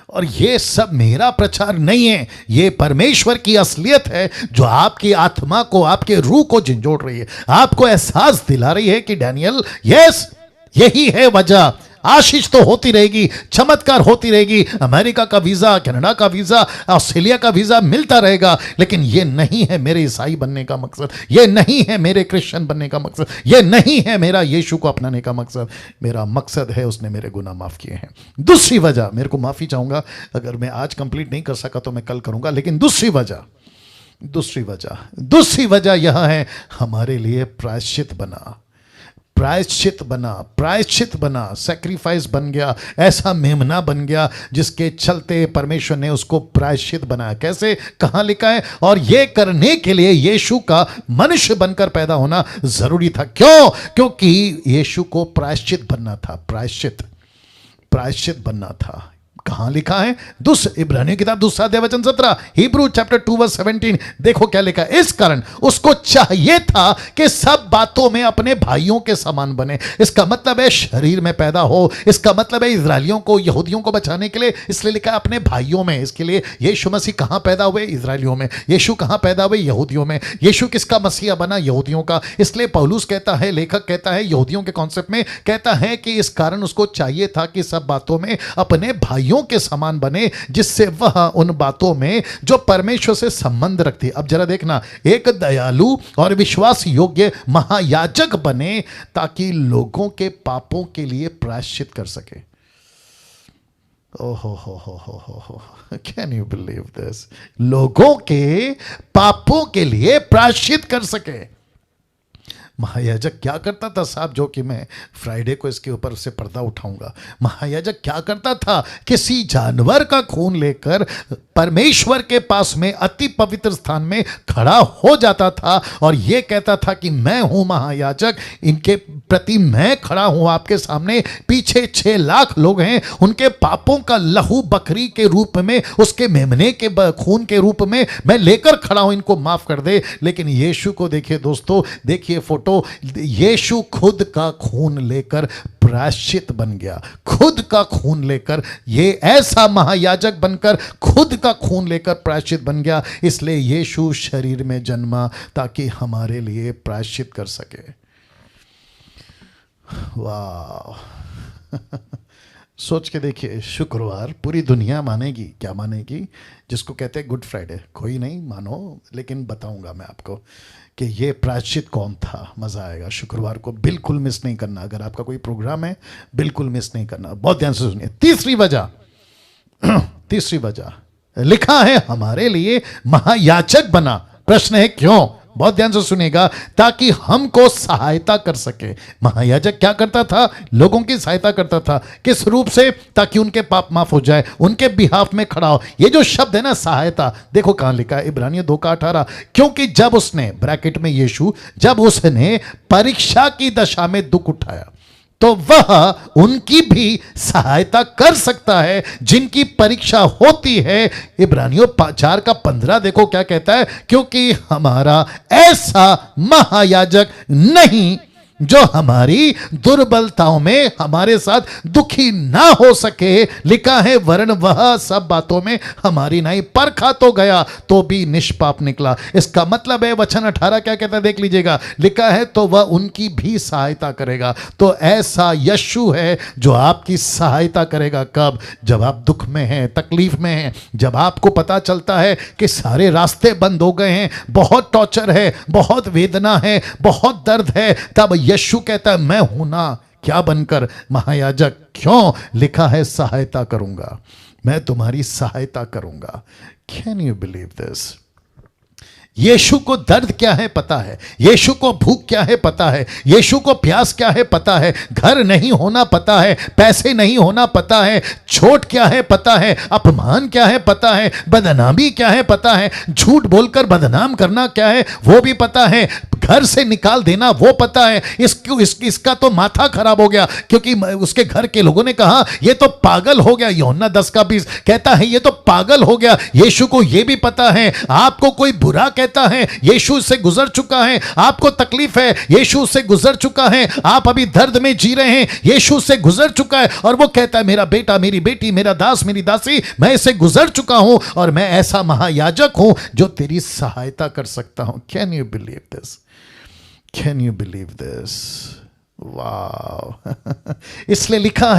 और ये सब मेरा प्रचार नहीं है, ये परमेश्वर की असलियत है जो आपकी आत्मा को, आपके रूह को झंझोड़ रही है, आपको एहसास दिला रही है कि डैनियल, यस, यही है वजह। आशीष तो होती रहेगी, चमत्कार होती रहेगी, अमेरिका का वीजा, कनाडा का वीजा, ऑस्ट्रेलिया का वीजा मिलता रहेगा, लेकिन यह नहीं है मेरे ईसाई बनने का मकसद, यह नहीं है मेरे क्रिश्चियन बनने का मकसद, यह नहीं है मेरा यीशु को अपनाने का मकसद। मेरा मकसद है उसने मेरे गुनाह माफ किए हैं। दूसरी वजह, मेरे को माफी चाहूंगा अगर मैं आज कंप्लीट नहीं कर सका तो मैं कल करूंगा, लेकिन दूसरी वजह यह है, हमारे लिए प्रायश्चित बना, प्रायश्चित बना, सैक्रिफाइस बन गया, ऐसा मेमना बन गया जिसके चलते परमेश्वर ने उसको प्रायश्चित बनाया। कैसे? कहां लिखा है? और यह करने के लिए यीशु का मनुष्य बनकर पैदा होना जरूरी था। क्यों? क्योंकि यीशु को प्रायश्चित बनना था, प्रायश्चित बनना था। कहां लिखा है? इब्रानियों किताब 2 अध्याय वचन 17, हिब्रू चैप्टर 2 वर्स 17। देखो क्या लिखा है। इस कारण उसको चाहिए था कि सब बातों में अपने भाइयों के समान बने। इसका मतलब है शरीर में पैदा हो। इसका मतलब है इजरायलियों को, यहूदियों को बचाने के लिए, इसलिए लिखा है अपने भाइयों में। इसके लिए यीशु मसीह कहां पैदा हुए? इजरायलियों में। यीशु कहां पैदा हुए? यहूदियों में। यीशु किसका मसीहा बना? यहूदियों का। इसलिए पौलुस कहता है, लेखक कहता है, यहूदियों के कॉन्सेप्ट में कहता है कि इस कारण उसको चाहिए था कि सब बातों में अपने भाइयों के समान बने, जिससे वह उन बातों में जो परमेश्वर से संबंध रखती। अब जरा देखना, एक दयालु और विश्वास योग्य महायाजक बने ताकि लोगों के पापों के लिए प्रायश्चित कर सके। ओहो हो, कैन यू बिलीव दिस? लोगों के पापों के लिए प्रायश्चित कर सके। महायाजक क्या करता था साहब, जो कि मैं फ्राइडे को इसके ऊपर से पर्दा उठाऊंगा। महायाजक क्या करता था? किसी जानवर का खून लेकर परमेश्वर के पास में अति पवित्र स्थान में खड़ा हो जाता था और यह कहता था कि मैं हूं महायाजक, इनके प्रति मैं खड़ा हूं आपके सामने। पीछे 6 लाख लोग हैं, उनके पापों का लहू बकरी के रूप में, उसके मेमने के खून के रूप में मैं लेकर खड़ा हूं, इनको माफ कर दे। लेकिन यीशु को देखिए दोस्तों, देखिए फोटो, यीशु खुद का खून लेकर प्रायश्चित बन गया। खुद का खून लेकर, ये ऐसा महायाजक बनकर खुद का खून लेकर प्रायश्चित बन गया। इसलिए यीशु शरीर में जन्मा ताकि हमारे लिए प्रायश्चित कर सके। वाह सोच के देखिए, शुक्रवार पूरी दुनिया मानेगी। क्या मानेगी? जिसको कहते हैं गुड फ्राइडे। कोई नहीं मानो, लेकिन बताऊंगा मैं आपको कि ये प्रायश्चित कौन था। मज़ा आएगा। शुक्रवार को बिल्कुल मिस नहीं करना। अगर आपका कोई प्रोग्राम है, बिल्कुल मिस नहीं करना। बहुत ध्यान से सुनिए। तीसरी वजह लिखा है, हमारे लिए महायाजक बना। प्रश्न है क्यों? बहुत ध्यान से सुनिएगा, ताकि हमको सहायता कर सके। महायाजक क्या करता था? लोगों की सहायता करता था। किस रूप से? ताकि उनके पाप माफ हो जाए, उनके बिहाफ में खड़ा हो। ये जो शब्द है ना, सहायता, देखो कहां लिखा है, इब्रानियों 2:18। क्योंकि जब उसने, ब्रैकेट में यीशु, जब उसने परीक्षा की दशा में दुख उठाया तो वह उनकी भी सहायता कर सकता है जिनकी परीक्षा होती है। इब्रानियों 4:15 देखो क्या कहता है, क्योंकि हमारा ऐसा महायाजक नहीं जो हमारी दुर्बलताओं में हमारे साथ दुखी ना हो सके। लिखा है, वरन वह सब बातों में हमारी नहीं, परखा तो गया तो भी निष्पाप निकला। इसका मतलब है, वचन 18 क्या कहता है देख लीजिएगा। लिखा है, तो वह उनकी भी सहायता करेगा। तो ऐसा यीशु है जो आपकी सहायता करेगा। कब? जब आप दुख में हैं, तकलीफ में हैं, जब आपको पता चलता है कि सारे रास्ते बंद हो गए हैं, बहुत टॉर्चर है, बहुत वेदना है, बहुत दर्द है, तब यीशु कहता है, मैं हूं ना, क्या बनकर? महायाजक। क्यों? लिखा है सहायता करूंगा, मैं तुम्हारी सहायता करूंगा। Can you believe this? यीशु को दर्द क्या है पता है, यीशु को भूख क्या है पता है, यीशु को प्यास क्या है पता है, घर नहीं होना पता है, पैसे नहीं होना पता है, चोट क्या है पता है, अपमान क्या है पता है, बदनामी क्या है पता है, झूठ बोलकर बदनाम करना क्या है वो भी पता है, घर से निकाल देना वो पता है। इसका तो माथा खराब हो गया, क्योंकि उसके घर के लोगों ने कहा ये तो पागल हो गया। यूहन्ना 10:20 कहता है ये तो पागल हो गया। यीशु को ये भी पता है आपको कोई बुरा कहता है, यीशु से गुजर चुका है, आपको तकलीफ है, यीशु से गुजर चुका है, आप अभी दर्द में जी रहे हैं, यीशु से गुजर चुका है, और वो कहता है मेरा बेटा, मेरी बेटी, मेरा दास, मेरी दासी, मैं इससे गुजर चुका हूं और मैं ऐसा महायाजक हूं जो तेरी सहायता कर सकता हूं। Can you believe this? Can you believe this? वाह! इसलिए लिखा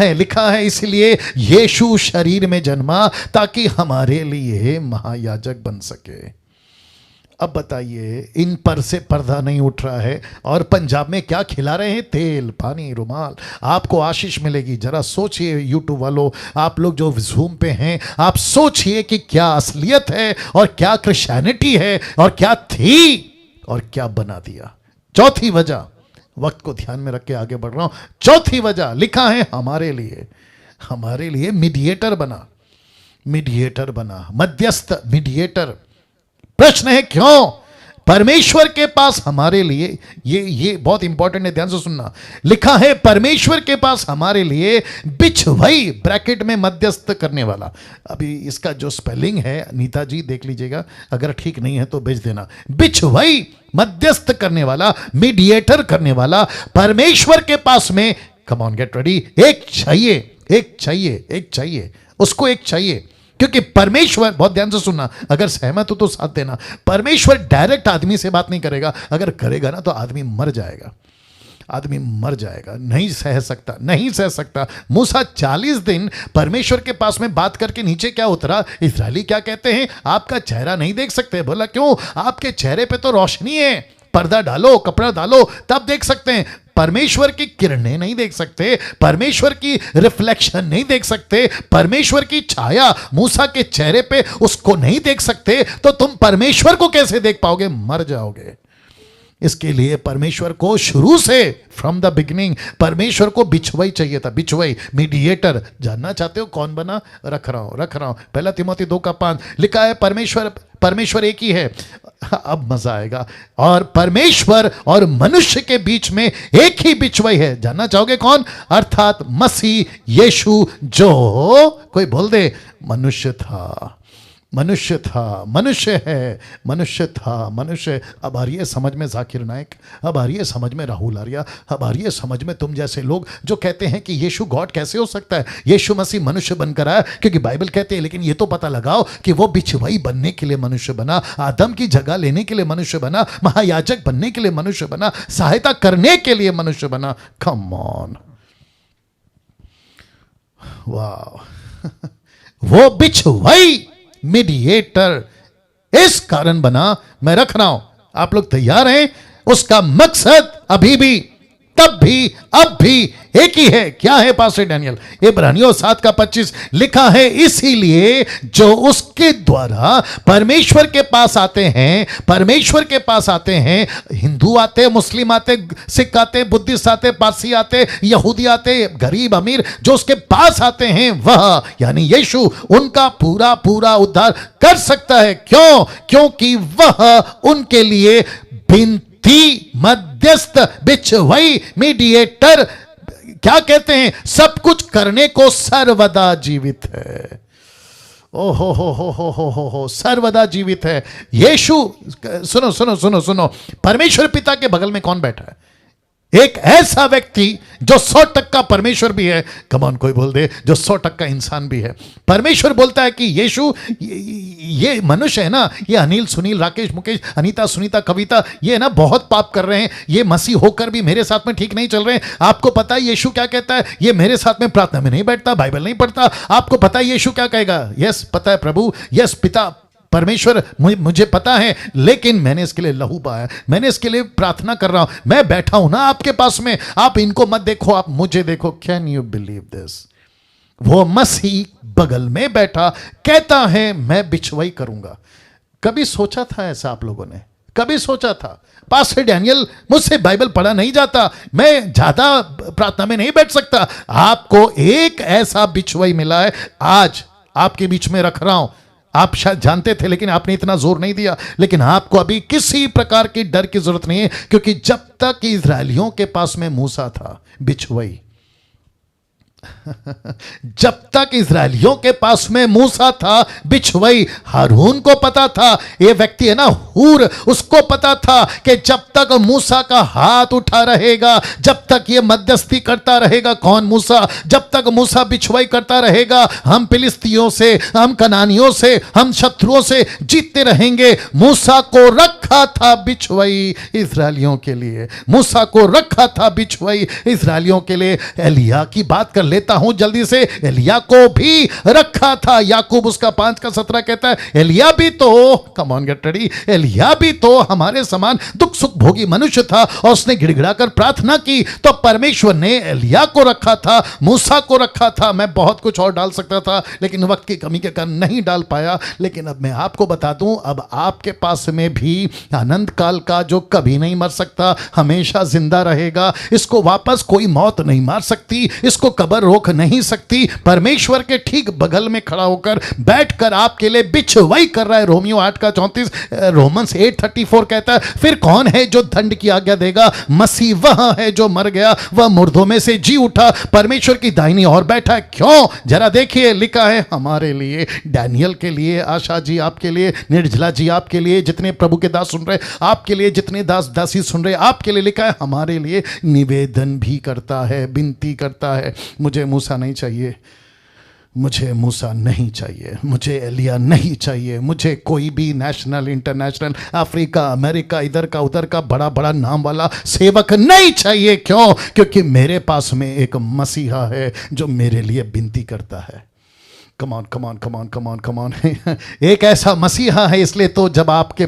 है इसलिए यीशु शरीर में जन्मा ताकि हमारे लिए महायाजक बन सके। अब बताइए, इन पर से पर्दा नहीं उठ रहा है और पंजाब में क्या खिला रहे हैं? तेल, पानी, रुमाल। आपको आशीष मिलेगी। जरा सोचिए यूट्यूब वालों, आप लोग जो जूम पे हैं, आप सोचिए कि क्या असलियत है और क्या क्रिश्चियनिटी है और क्या थी और क्या बना दिया। चौथी वजह, वक्त को ध्यान में रख के आगे बढ़ रहा हूं। चौथी वजह लिखा है हमारे लिए मीडिएटर बना, मध्यस्थ, मीडिएटर। प्रश्न है क्यों? परमेश्वर के पास हमारे लिए, ये बहुत इंपॉर्टेंट है, ध्यान से सुनना। लिखा है परमेश्वर के पास हमारे लिए बिछवई, ब्रैकेट में मध्यस्थ करने वाला। अभी इसका जो स्पेलिंग है नीता जी देख लीजिएगा, अगर ठीक नहीं है तो भेज देना। बिछवई, मध्यस्थ करने वाला, मीडिएटर करने वाला परमेश्वर के पास में। कम ऑन, गेट रेडी। एक चाहिए, उसको एक चाहिए, क्योंकि परमेश्वर, बहुत ध्यान से सुनना, अगर सहमत हो तो साथ देना, परमेश्वर डायरेक्ट आदमी से बात नहीं करेगा। अगर करेगा ना तो आदमी मर जाएगा, नहीं सह सकता। मूसा 40 दिन परमेश्वर के पास में बात करके नीचे क्या उतरा? इस्राएली क्या कहते हैं? आपका चेहरा नहीं देख सकते। बोला क्यों? आपके चेहरे पे तो रोशनी है, पर्दा डालो, कपड़ा डालो, तब देख सकते हैं। परमेश्वर की किरणें नहीं देख सकते, परमेश्वर की रिफ्लेक्शन नहीं देख सकते, परमेश्वर की छाया मूसा के चेहरे पे उसको नहीं देख सकते, तो तुम परमेश्वर को कैसे देख पाओगे? मर जाओगे। इसके लिए परमेश्वर को शुरू से, फ्रॉम द बिगिनिंग, परमेश्वर को बिछवई चाहिए था। बिछवई, मीडिएटर। जानना चाहते हो कौन बना? रख रहा हूं। 1 तिमोथी 2:5 लिखा है परमेश्वर एक ही है। अब मजा आएगा। और परमेश्वर और मनुष्य के बीच में एक ही बिछवई है। जानना चाहोगे कौन? अर्थात मसीह यीशु, जो कोई बोल दे मनुष्य था, मनुष्य। अब आ रही है समझ में जाकिर नायक, अब आ रही है समझ में राहुल आर्या, अब आ रही है समझ में तुम जैसे लोग जो कहते हैं कि यीशु गॉड कैसे हो सकता है? यीशु मसीह मनुष्य बनकर आया क्योंकि बाइबल कहते हैं, लेकिन ये तो पता लगाओ कि वो बिछवई बनने के लिए मनुष्य बना, आदम की जगह लेने के लिए मनुष्य बना, महायाजक बनने के लिए मनुष्य बना, सहायता करने के लिए मनुष्य बना। कम ऑन, वाह! वो बिछवई, मीडिएटर इस कारण बना। मैं रख रहा हूं, आप लोग तैयार हैं? उसका मकसद अभी भी, तब भी, अब भी एक ही है। क्या है पास्टर डैनियल? इब्रानियों 7:25 लिखा है, इसीलिए जो उसके द्वारा परमेश्वर के पास आते हैं, हिंदू आते, मुस्लिम आते, सिख आते, बुद्धिस्ट आते, पारसी आते, यहूदी आते, गरीब अमीर, जो उसके पास आते हैं वह यानी यीशु उनका पूरा पूरा उद्धार कर सकता है। क्यों? क्योंकि वह उनके लिए बिनती, मध्यस्थ, बिछवई, मीडिएटर, क्या कहते हैं? सब कुछ करने को सर्वदा जीवित है। ओ हो, सर्वदा जीवित है यीशु। सुनो, परमेश्वर पिता के बगल में कौन बैठा है? एक ऐसा व्यक्ति जो 100% परमेश्वर भी है। कम ऑन, कोई बोल दे, जो 100% इंसान भी है। परमेश्वर बोलता है कि यीशु, ये मनुष्य है ना, ये अनिल, सुनील, राकेश, मुकेश, अनीता, सुनीता, कविता, ये ना बहुत पाप कर रहे हैं, ये मसीह होकर भी मेरे साथ में ठीक नहीं चल रहे हैं। आपको पता है यीशु क्या कहता है? ये मेरे साथ में प्रार्थना में नहीं बैठता, बाइबल नहीं पढ़ता। आपको पता है यीशु क्या कहेगा? यस, पता है प्रभु, यस पिता, परमेश्वर मुझे पता है, लेकिन मैंने इसके लिए लहू बहाया, मैंने इसके लिए प्रार्थना कर रहा हूं, मैं बैठा हूं ना आपके पास में, आप इनको मत देखो, आप मुझे देखो। Can you believe this? वो मसीह बगल में बैठा कहता है मैं बिछवाई करूंगा। कभी सोचा था ऐसा आप लोगों ने? कभी सोचा था? पास्टर डैनियल, मुझसे बाइबल पढ़ा नहीं जाता, मैं ज्यादा प्रार्थना में नहीं बैठ सकता। आपको एक ऐसा बिछवाई मिला है, आज आपके बीच में रख रहा हूं। आप शायद जानते थे लेकिन आपने इतना जोर नहीं दिया, लेकिन आपको अभी किसी प्रकार की डर की जरूरत नहीं है, क्योंकि जब तक इजरायलियों के पास में मूसा था, बिछवाई जब तक इजरायलियों के पास में मूसा था, बिछवाई। हारून को पता था, ये व्यक्ति है ना हूर, उसको पता था कि जब तक मूसा का हाथ उठा रहेगा, जब तक ये मध्यस्थी करता रहेगा, कौन? मूसा। जब तक मूसा बिछवाई करता रहेगा, हम फिलिस्तियों से, हम कनानियों से, हम शत्रुओं से जीतते रहेंगे। मूसा को रखा था बिछवाई इजरायलियों के लिए, मूसा को रखा था बिछवाई इजरायलियों के लिए। एलिया की बात कर लेता हूं जल्दी से। एलिया को भी रखा था। याकूब उसका 5:17 कहता है, एलिया भी तो, कम ऑन गेट रेडी, एलिया भी तो हमारे समान दुख सुख भोगी मनुष्य था, और उसने गिड़गिड़ाकर प्रार्थना की, तो परमेश्वर ने एलिया को रखा था, मूसा को रखा था। मैं बहुत कुछ और डाल सकता था, लेकिन वक्त की कमी के कारण नहीं डाल पाया। लेकिन अब मैं आपको बता दूं, अब आपके पास में भी अनंत काल का, जो कभी नहीं मर सकता, हमेशा जिंदा रहेगा, इसको वापस कोई मौत नहीं मार सकती, इसको कब्र रोक नहीं सकती, परमेश्वर के ठीक बगल में खड़ा होकर बैठकर आपके लिए बिछवाई कर रहा है। रोमियो 8:34, रोमन्स 8:34 कहता है, फिर कौन है जो दंड की आज्ञा देगा? मसीह वह है जो मर गया, वह मुर्दों में से जी उठा, परमेश्वर की दाहिनी ओर बैठा है। क्यों? जरा देखिए, लिखा है हमारे लिए, डैनियल के लिए, आशा जी आपके लिए, निर्जला जी आपके लिए, जितने प्रभु के दास सुन रहे आपके लिए, जितने दास दासी सुन रहे आपके लिए, लिखा है हमारे लिए निवेदन भी करता है, विनती करता है। मुझे मूसा नहीं चाहिए, मुझे मूसा नहीं चाहिए, मुझे एलिया नहीं चाहिए, मुझे कोई भी नेशनल, इंटरनेशनल, अफ्रीका, अमेरिका, इधर का उधर का बड़ा बड़ा नाम वाला सेवक नहीं चाहिए। क्यों? क्योंकि मेरे पास में एक मसीहा है जो मेरे लिए विनती करता है। कमान कमान कमान कमान कमान एक ऐसा मसीहा है, इसलिए तो जब आपके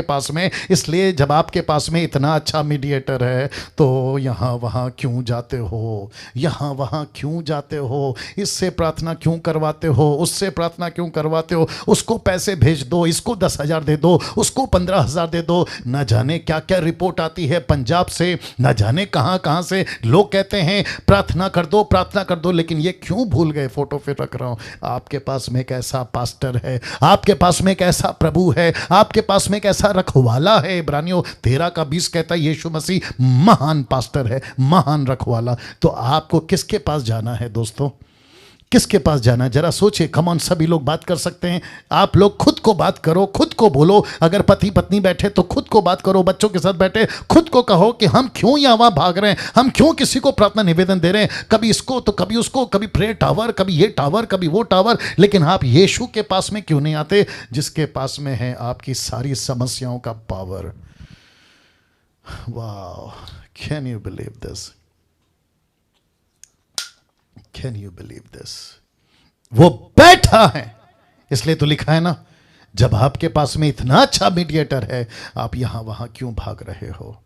पास में, इसलिए जब आपके पास में इतना अच्छा मीडिएटर है, तो यहाँ वहाँ क्यों जाते हो? यहाँ वहाँ क्यों जाते हो? इससे प्रार्थना क्यों करवाते हो? उससे प्रार्थना क्यों करवाते हो? उसको पैसे भेज दो, इसको 10,000 दे दो, उसको 15,000 दे दो। न जाने क्या क्या रिपोर्ट आती है पंजाब से, न जाने कहाँ कहाँ से लोग कहते हैं प्रार्थना कर दो, प्रार्थना कर दो। लेकिन ये क्यों भूल गए? फोटो फिर रख रहा हूं, आपके पास में एक ऐसा पास्टर है, आपके पास में एक ऐसा प्रभु है, आपके पास में एक ऐसा रखवाला है। इब्रानियों 13:20 कहता है यीशु मसीह महान पास्टर है, महान रखवाला। तो आपको किसके पास जाना है दोस्तों? किसके पास जाना है? जरा सोचिए। कम ऑन, सभी लोग बात कर सकते हैं। आप लोग खुद को बात करो, खुद को बोलो। अगर पति पत्नी बैठे तो खुद को बात करो, बच्चों के साथ बैठे खुद को कहो कि हम क्यों यहाँ वहाँ भाग रहे हैं, हम क्यों किसी को प्रार्थना निवेदन दे रहे हैं, कभी इसको तो कभी उसको, कभी प्रेयर टावर, कभी ये टावर, कभी वो टावर। लेकिन आप यीशु के पास में क्यों नहीं आते, जिसके पास में है आपकी सारी समस्याओं का पावर? वाह, can you believe this? Can you believe this? वो बैठा है, इसलिए तो लिखा है ना, जब आपके पास में इतना अच्छा मीडिएटर है, आप यहां वहां क्यों भाग रहे हो?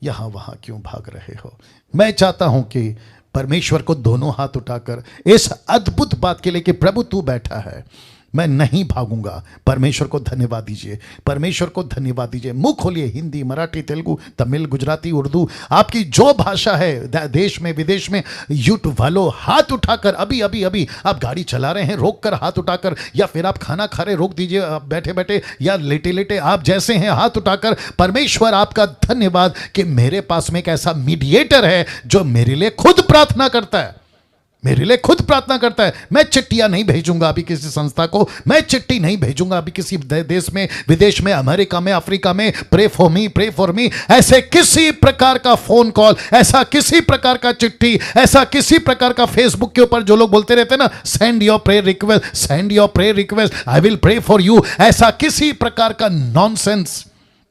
यहां वहां क्यों भाग रहे हो? मैं चाहता हूं कि परमेश्वर को दोनों हाथ उठाकर इस अद्भुत बात के लिए कि प्रभु तू बैठा है, मैं नहीं भागूंगा। परमेश्वर को धन्यवाद दीजिए, परमेश्वर को धन्यवाद दीजिए। मुंह खोलिए, हिंदी, मराठी, तेलुगु, तमिल, गुजराती, उर्दू, आपकी जो भाषा है, देश में विदेश में, यूट्यूब वालों हाथ उठाकर, अभी अभी अभी आप गाड़ी चला रहे हैं रोक कर हाथ उठाकर, या फिर आप खाना खा रहे रोक दीजिए, आप बैठे बैठे या लेटे लेटे, आप जैसे हैं हाथ उठाकर, परमेश्वर आपका धन्यवाद कि मेरे पास में एक ऐसा मीडिएटर है जो मेरे लिए खुद प्रार्थना करता है, मेरे लिए खुद प्रार्थना करता है। मैं चिट्ठियां नहीं भेजूंगा अभी किसी संस्था को, मैं चिट्ठी नहीं भेजूंगा अभी किसी देश में, विदेश में, अमेरिका में, अफ्रीका में, pray for me, pray for me, ऐसे किसी प्रकार का फोन कॉल, ऐसा किसी प्रकार का चिट्ठी, ऐसा किसी प्रकार का फेसबुक के ऊपर जो लोग बोलते रहते हैं ना, send your prayer request, send your prayer request, I will pray for you, ऐसा किसी प्रकार का नॉनसेंस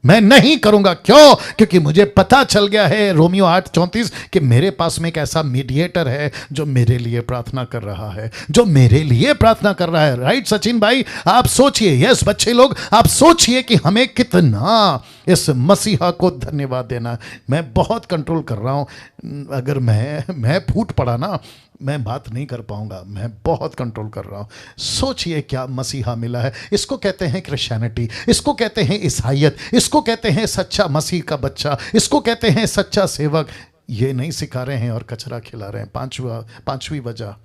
मैं नहीं करूंगा। क्यों? क्योंकि मुझे पता चल गया है, रोमियो 8:34, कि मेरे पास में एक ऐसा मीडिएटर है जो मेरे लिए प्रार्थना कर रहा है, जो मेरे लिए प्रार्थना कर रहा है। राइट सचिन भाई, आप सोचिए, यस बच्चे लोग, आप सोचिए कि हमें कितना इस मसीहा को धन्यवाद देना। मैं बहुत कंट्रोल कर रहा हूं, अगर मैं फूट पड़ा ना, मैं बात नहीं कर पाऊंगा। मैं बहुत कंट्रोल कर रहा हूं। सोचिए क्या मसीहा मिला है। इसको कहते हैं क्रिश्चियनिटी, इसको कहते हैं ईसाइयत, इसको कहते हैं सच्चा मसीह का बच्चा, इसको कहते हैं सच्चा सेवक। ये नहीं सिखा रहे हैं और कचरा खिला रहे हैं। पांचवी वजह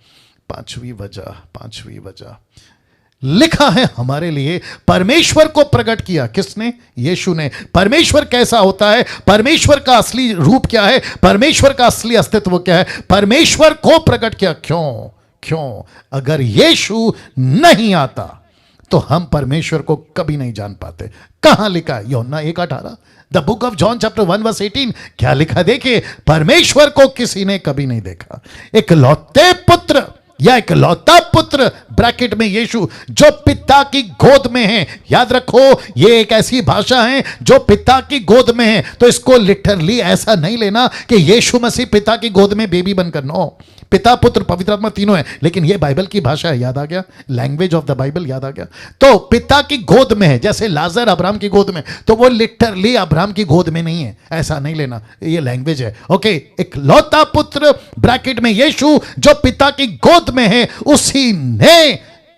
लिखा है हमारे लिए, परमेश्वर को प्रकट किया। किसने? यीशु ने। परमेश्वर कैसा होता है, परमेश्वर का असली रूप क्या है, परमेश्वर का असली अस्तित्व क्या है, परमेश्वर को प्रकट किया। क्यों? अगर यीशु नहीं आता तो हम परमेश्वर को कभी नहीं जान पाते। कहां लिखा है? यूहन्ना 1:18, the book of John chapter 1:18। क्या लिखा? देखिए, परमेश्वर को किसी ने कभी नहीं देखा। इकलौते पुत्र या इकलौता पुत्र, ब्रैकेट में यीशु, जो पिता की गोद में है। याद रखो, ये एक ऐसी भाषा है जो पिता की गोद में है। तो इसको लिटरली ऐसा नहीं लेना कि यीशु मसीह पिता की गोद में बेबी बनकर, नो, पिता पुत्र पवित्र आत्मा तीनों है, लेकिन ये बाइबल की भाषा है। याद आ गया? लैंग्वेज ऑफ द बाइबल याद आ गया। तो पिता की गोद में है, जैसे लाजर अब्राहम की गोद में, तो वो लिटरली अब्राहम की गोद में नहीं है, ऐसा नहीं लेना, ये लैंग्वेज है। ओके, इकलौता पुत्र ब्रैकेट में यीशु, जो पिता की गोद में है, उसी ने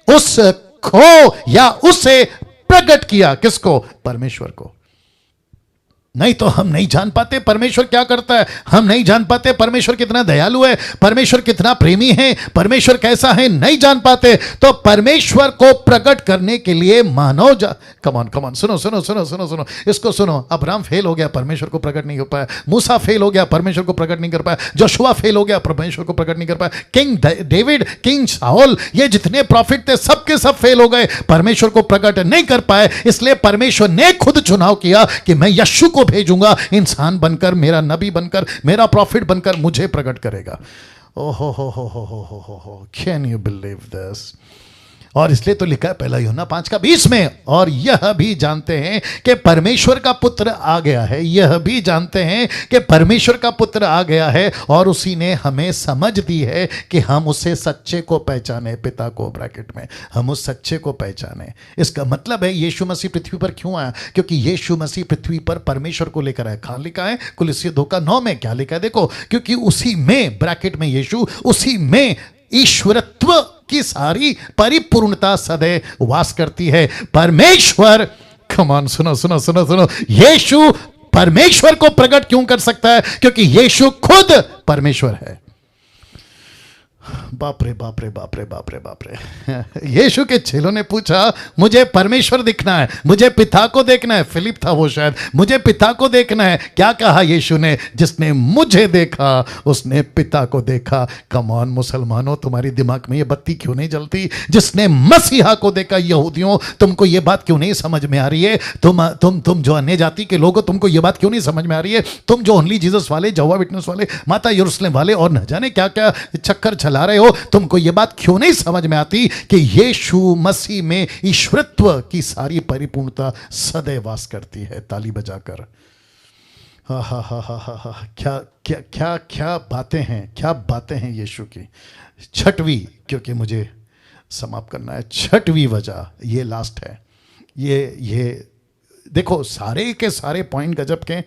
उसको या उसे प्रकट किया। किसको? परमेश्वर को। नहीं तो हम नहीं जान पाते परमेश्वर क्या करता है। हम नहीं जान पाते परमेश्वर कितना दयालु है, परमेश्वर कितना प्रेमी है, परमेश्वर कैसा है, नहीं जान पाते। तो परमेश्वर को प्रकट करने के लिए मानव कमॉन सुनो, इसको सुनो। अब्राहम फेल हो गया, परमेश्वर को प्रकट नहीं हो पाया। मूसा फेल हो गया, परमेश्वर को प्रकट नहीं कर पाया। जोशुआ फेल हो गया, परमेश्वर को प्रकट नहीं कर पाया। किंग डेविड, किंग शाऊल, ये जितने प्रॉफिट थे सबके सब फेल हो गए, परमेश्वर को प्रकट नहीं कर पाए। इसलिए परमेश्वर ने खुद चुनाव किया कि मैं यीशु को भेजूंगा, इंसान बनकर, मेरा नबी बनकर, मेरा प्रॉफिट बनकर मुझे प्रकट करेगा। ओहो हो, कैन यू बिलीव दिस? और इसलिए तो लिखा है पहला यूहन्ना 5:20 में, और यह भी जानते हैं कि परमेश्वर का पुत्र आ गया है। यह भी जानते हैं कि परमेश्वर का पुत्र आ गया है, और उसी ने हमें समझ दी है कि हम उसे सच्चे को पहचाने, पिता को, ब्रैकेट में, हम उस सच्चे को पहचाने। इसका मतलब है यीशु मसीह पृथ्वी पर क्यों आया? क्योंकि यीशु मसीह पृथ्वी पर परमेश्वर को लेकर आया। कहां लिखा है? कुलुस्सी 2:9 में। क्या लिखा है? देखो, क्योंकि उसी में, ब्रैकेट में यीशु, उसी में ईश्वरत्व की सारी परिपूर्णता सदैव वास करती है। परमेश्वर, कमान सुनो, यीशु परमेश्वर को प्रकट क्यों कर सकता है? क्योंकि यीशु खुद परमेश्वर है। बाप रे। यीशु के चेलों ने पूछा, मुझे परमेश्वर दिखना है, मुझे पिता को देखना है। फिलिप था वो शायद, मुझे पिता को देखना है। क्या कहा यीशु ने? जिसने मुझे देखा उसने पिता को देखा। कम ऑन मुसलमानों, तुम्हारी दिमाग में ये बत्ती क्यों नहीं जलती? जिसने मसीहा को देखा। यहूदियों, तुमको ये बात क्यों नहीं समझ में आ रही है? तुम जो अन्य जाति के लोग हो, तुमको ये बात क्यों नहीं समझ में आ रही है? तुम जो ओनली जीसस वाले, जहोवा विटनेस वाले, माता यरूशलेम वाले और न जाने क्या क्या चक्कर चला रहे हो, तुमको यह बात क्यों नहीं समझ में आती कि यीशु मसीह में ईश्वरत्व की सारी परिपूर्णता सदैव वास करती है? ताली बजाकर क्या बातें हैं यीशु की। छठवीं, क्योंकि मुझे समाप्त करना है, छठवीं वजह, ये लास्ट है। ये देखो, सारे के सारे पॉइंट गजब के,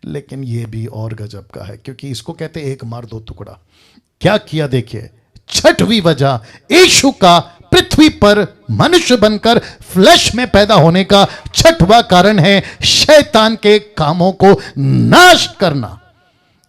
लेकिन ये भी और गजब का है, क्योंकि इसको कहते हैं एक मार दो टुकड़ा। क्या किया? देखिए, छठवीं वजह, यीशु का पृथ्वी पर मनुष्य बनकर फ्लैश में पैदा होने का छठवां कारण है शैतान के कामों को नाश करना।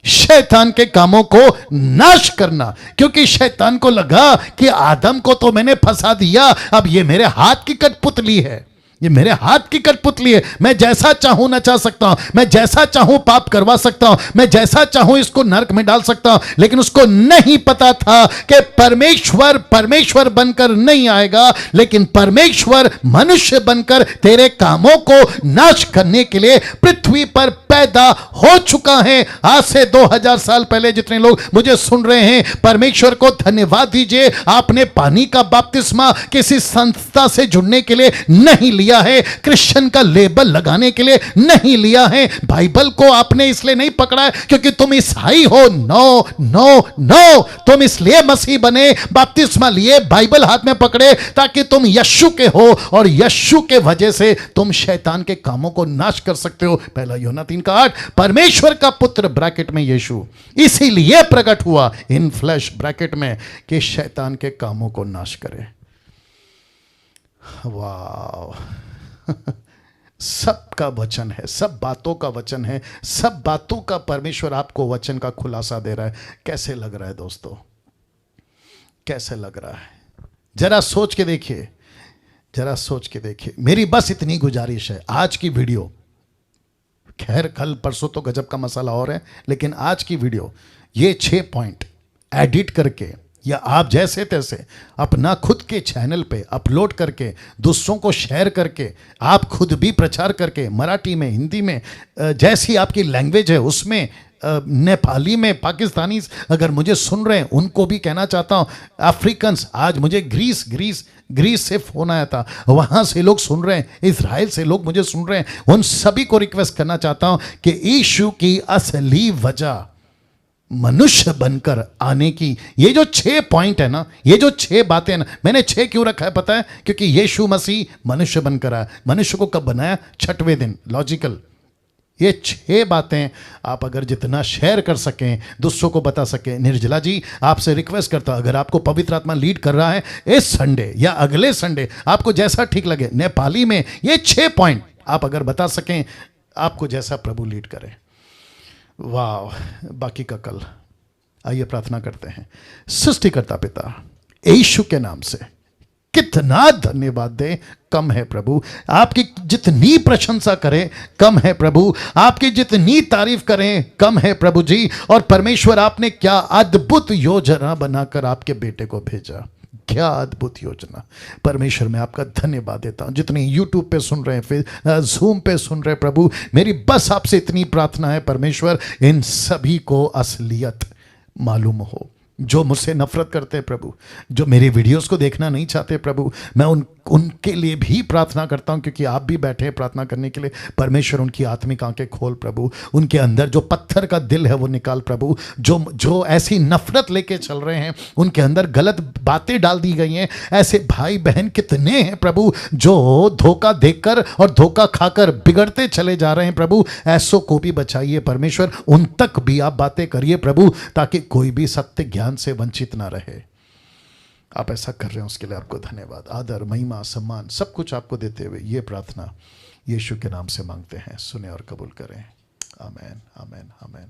शैतान के कामों को नाश करना, क्योंकि शैतान को लगा कि आदम को तो मैंने फंसा दिया, अब ये मेरे हाथ की कठपुतली है, ये मेरे हाथ की कठपुतली है। मैं जैसा चाहूं नचा सकता हूं, मैं जैसा चाहूं पाप करवा सकता हूं, मैं जैसा चाहूं इसको नरक में डाल सकता हूं। लेकिन उसको नहीं पता था कि परमेश्वर बनकर नहीं आएगा, लेकिन परमेश्वर मनुष्य बनकर तेरे कामों को नाश करने के लिए पृथ्वी पर पैदा हो चुका है। आज से 2000 साल पहले जितने लोग मुझे सुन रहे हैं, परमेश्वर को धन्यवाद दीजिए, आपने पानी का बपतिस्मा किसी संस्था से जुड़ने के लिए नहीं लिया, लिया है, क्रिश्चियन का लेबल लगाने के लिए नहीं लिया है। बाइबल को आपने इसलिए नहीं पकड़ा है क्योंकि तुम ईसाई हो। नो नो नो, तुम इसलिए मसीह बने, बपतिस्मा लिए, बाइबल हाथ में पकड़े ताकि तुम यीशु के हो और यीशु के वजह से तुम शैतान के कामों को नाश कर सकते हो। पहला यूहन्ना 3:8, परमेश्वर का पुत्र ब्रैकेट में यीशु इसीलिए प्रकट हुआ इन फ्लैश ब्रैकेट में कि शैतान के कामों को नाश करे। वाह सबका वचन है, सब बातों का वचन है, सब बातों का परमेश्वर आपको वचन का खुलासा दे रहा है। कैसे लग रहा है दोस्तों, कैसे लग रहा है? जरा सोच के देखिए, जरा सोच के देखिए। मेरी बस इतनी गुजारिश है, आज की वीडियो, खैर कल परसों तो गजब का मसाला और है, लेकिन आज की वीडियो ये 6 पॉइंट एडिट करके या आप जैसे तैसे अपना खुद के चैनल पे अपलोड करके दूसरों को शेयर करके आप खुद भी प्रचार करके मराठी में, हिंदी में, जैसी आपकी लैंग्वेज है उसमें, नेपाली में, पाकिस्तानी अगर मुझे सुन रहे हैं उनको भी कहना चाहता हूँ, अफ्रीकन्स, आज मुझे ग्रीस से फोन आया था, वहाँ से लोग सुन रहे हैं, इजराइल से लोग मुझे सुन रहे हैं, उन सभी को रिक्वेस्ट करना चाहता हूँ कि यीशु की असली वजह मनुष्य बनकर आने की, ये जो 6 पॉइंट है ना, ये जो 6 बातें ना, मैंने 6 क्यों रखा है पता है? क्योंकि यीशु मसीह मनुष्य बनकर आया। मनुष्य को कब बनाया? 6वें दिन, लॉजिकल। ये 6 बातें आप अगर जितना शेयर कर सकें, दूसरों को बता सकें। निर्जला जी आपसे रिक्वेस्ट करता, अगर आपको पवित्र आत्मा लीड कर रहा है इस संडे या अगले संडे, आपको जैसा ठीक लगे, नेपाली में ये 6 पॉइंट आप अगर बता सकें, आपको जैसा प्रभु लीड करे। वाह, बाकी का कल। आइए प्रार्थना करते हैं। सृष्टिकर्ता पिता, यीशु के नाम से कितना धन्यवाद दें, कम है प्रभु। आपकी जितनी प्रशंसा करें कम है प्रभु, आपकी जितनी तारीफ करें कम है प्रभु जी। और परमेश्वर आपने क्या अद्भुत योजना बनाकर आपके बेटे को भेजा, क्या अद्भुत योजना। परमेश्वर मैं आपका धन्यवाद देता हूं। जितने यूट्यूब पे सुन रहे हैं, फिर जूम पे सुन रहे हैं प्रभु, मेरी बस आपसे इतनी प्रार्थना है परमेश्वर, इन सभी को असलियत मालूम हो। जो मुझसे नफरत करते हैं प्रभु, जो मेरे वीडियोस को देखना नहीं चाहते प्रभु, मैं उनके लिए भी प्रार्थना करता हूं, क्योंकि आप भी बैठे हैं प्रार्थना करने के लिए। परमेश्वर उनकी आत्मिक आंखें खोल प्रभु, उनके अंदर जो पत्थर का दिल है वो निकाल प्रभु। जो ऐसी नफरत लेके चल रहे हैं, उनके अंदर गलत बातें डाल दी गई हैं, ऐसे भाई बहन कितने हैं प्रभु जो धोखा देकर और धोखा खाकर बिगड़ते चले जा रहे हैं प्रभु। ऐसों को भी बचाइए परमेश्वर, उन तक भी आप बातें करिए प्रभु, ताकि कोई भी सत्य ज्ञान से वंचित ना रहे। आप ऐसा कर रहे हैं उसके लिए आपको धन्यवाद। आदर, महिमा, सम्मान सब कुछ आपको देते हुए ये प्रार्थना यीशु के नाम से मांगते हैं, सुने और कबूल करें। आमीन, आमीन, आमीन।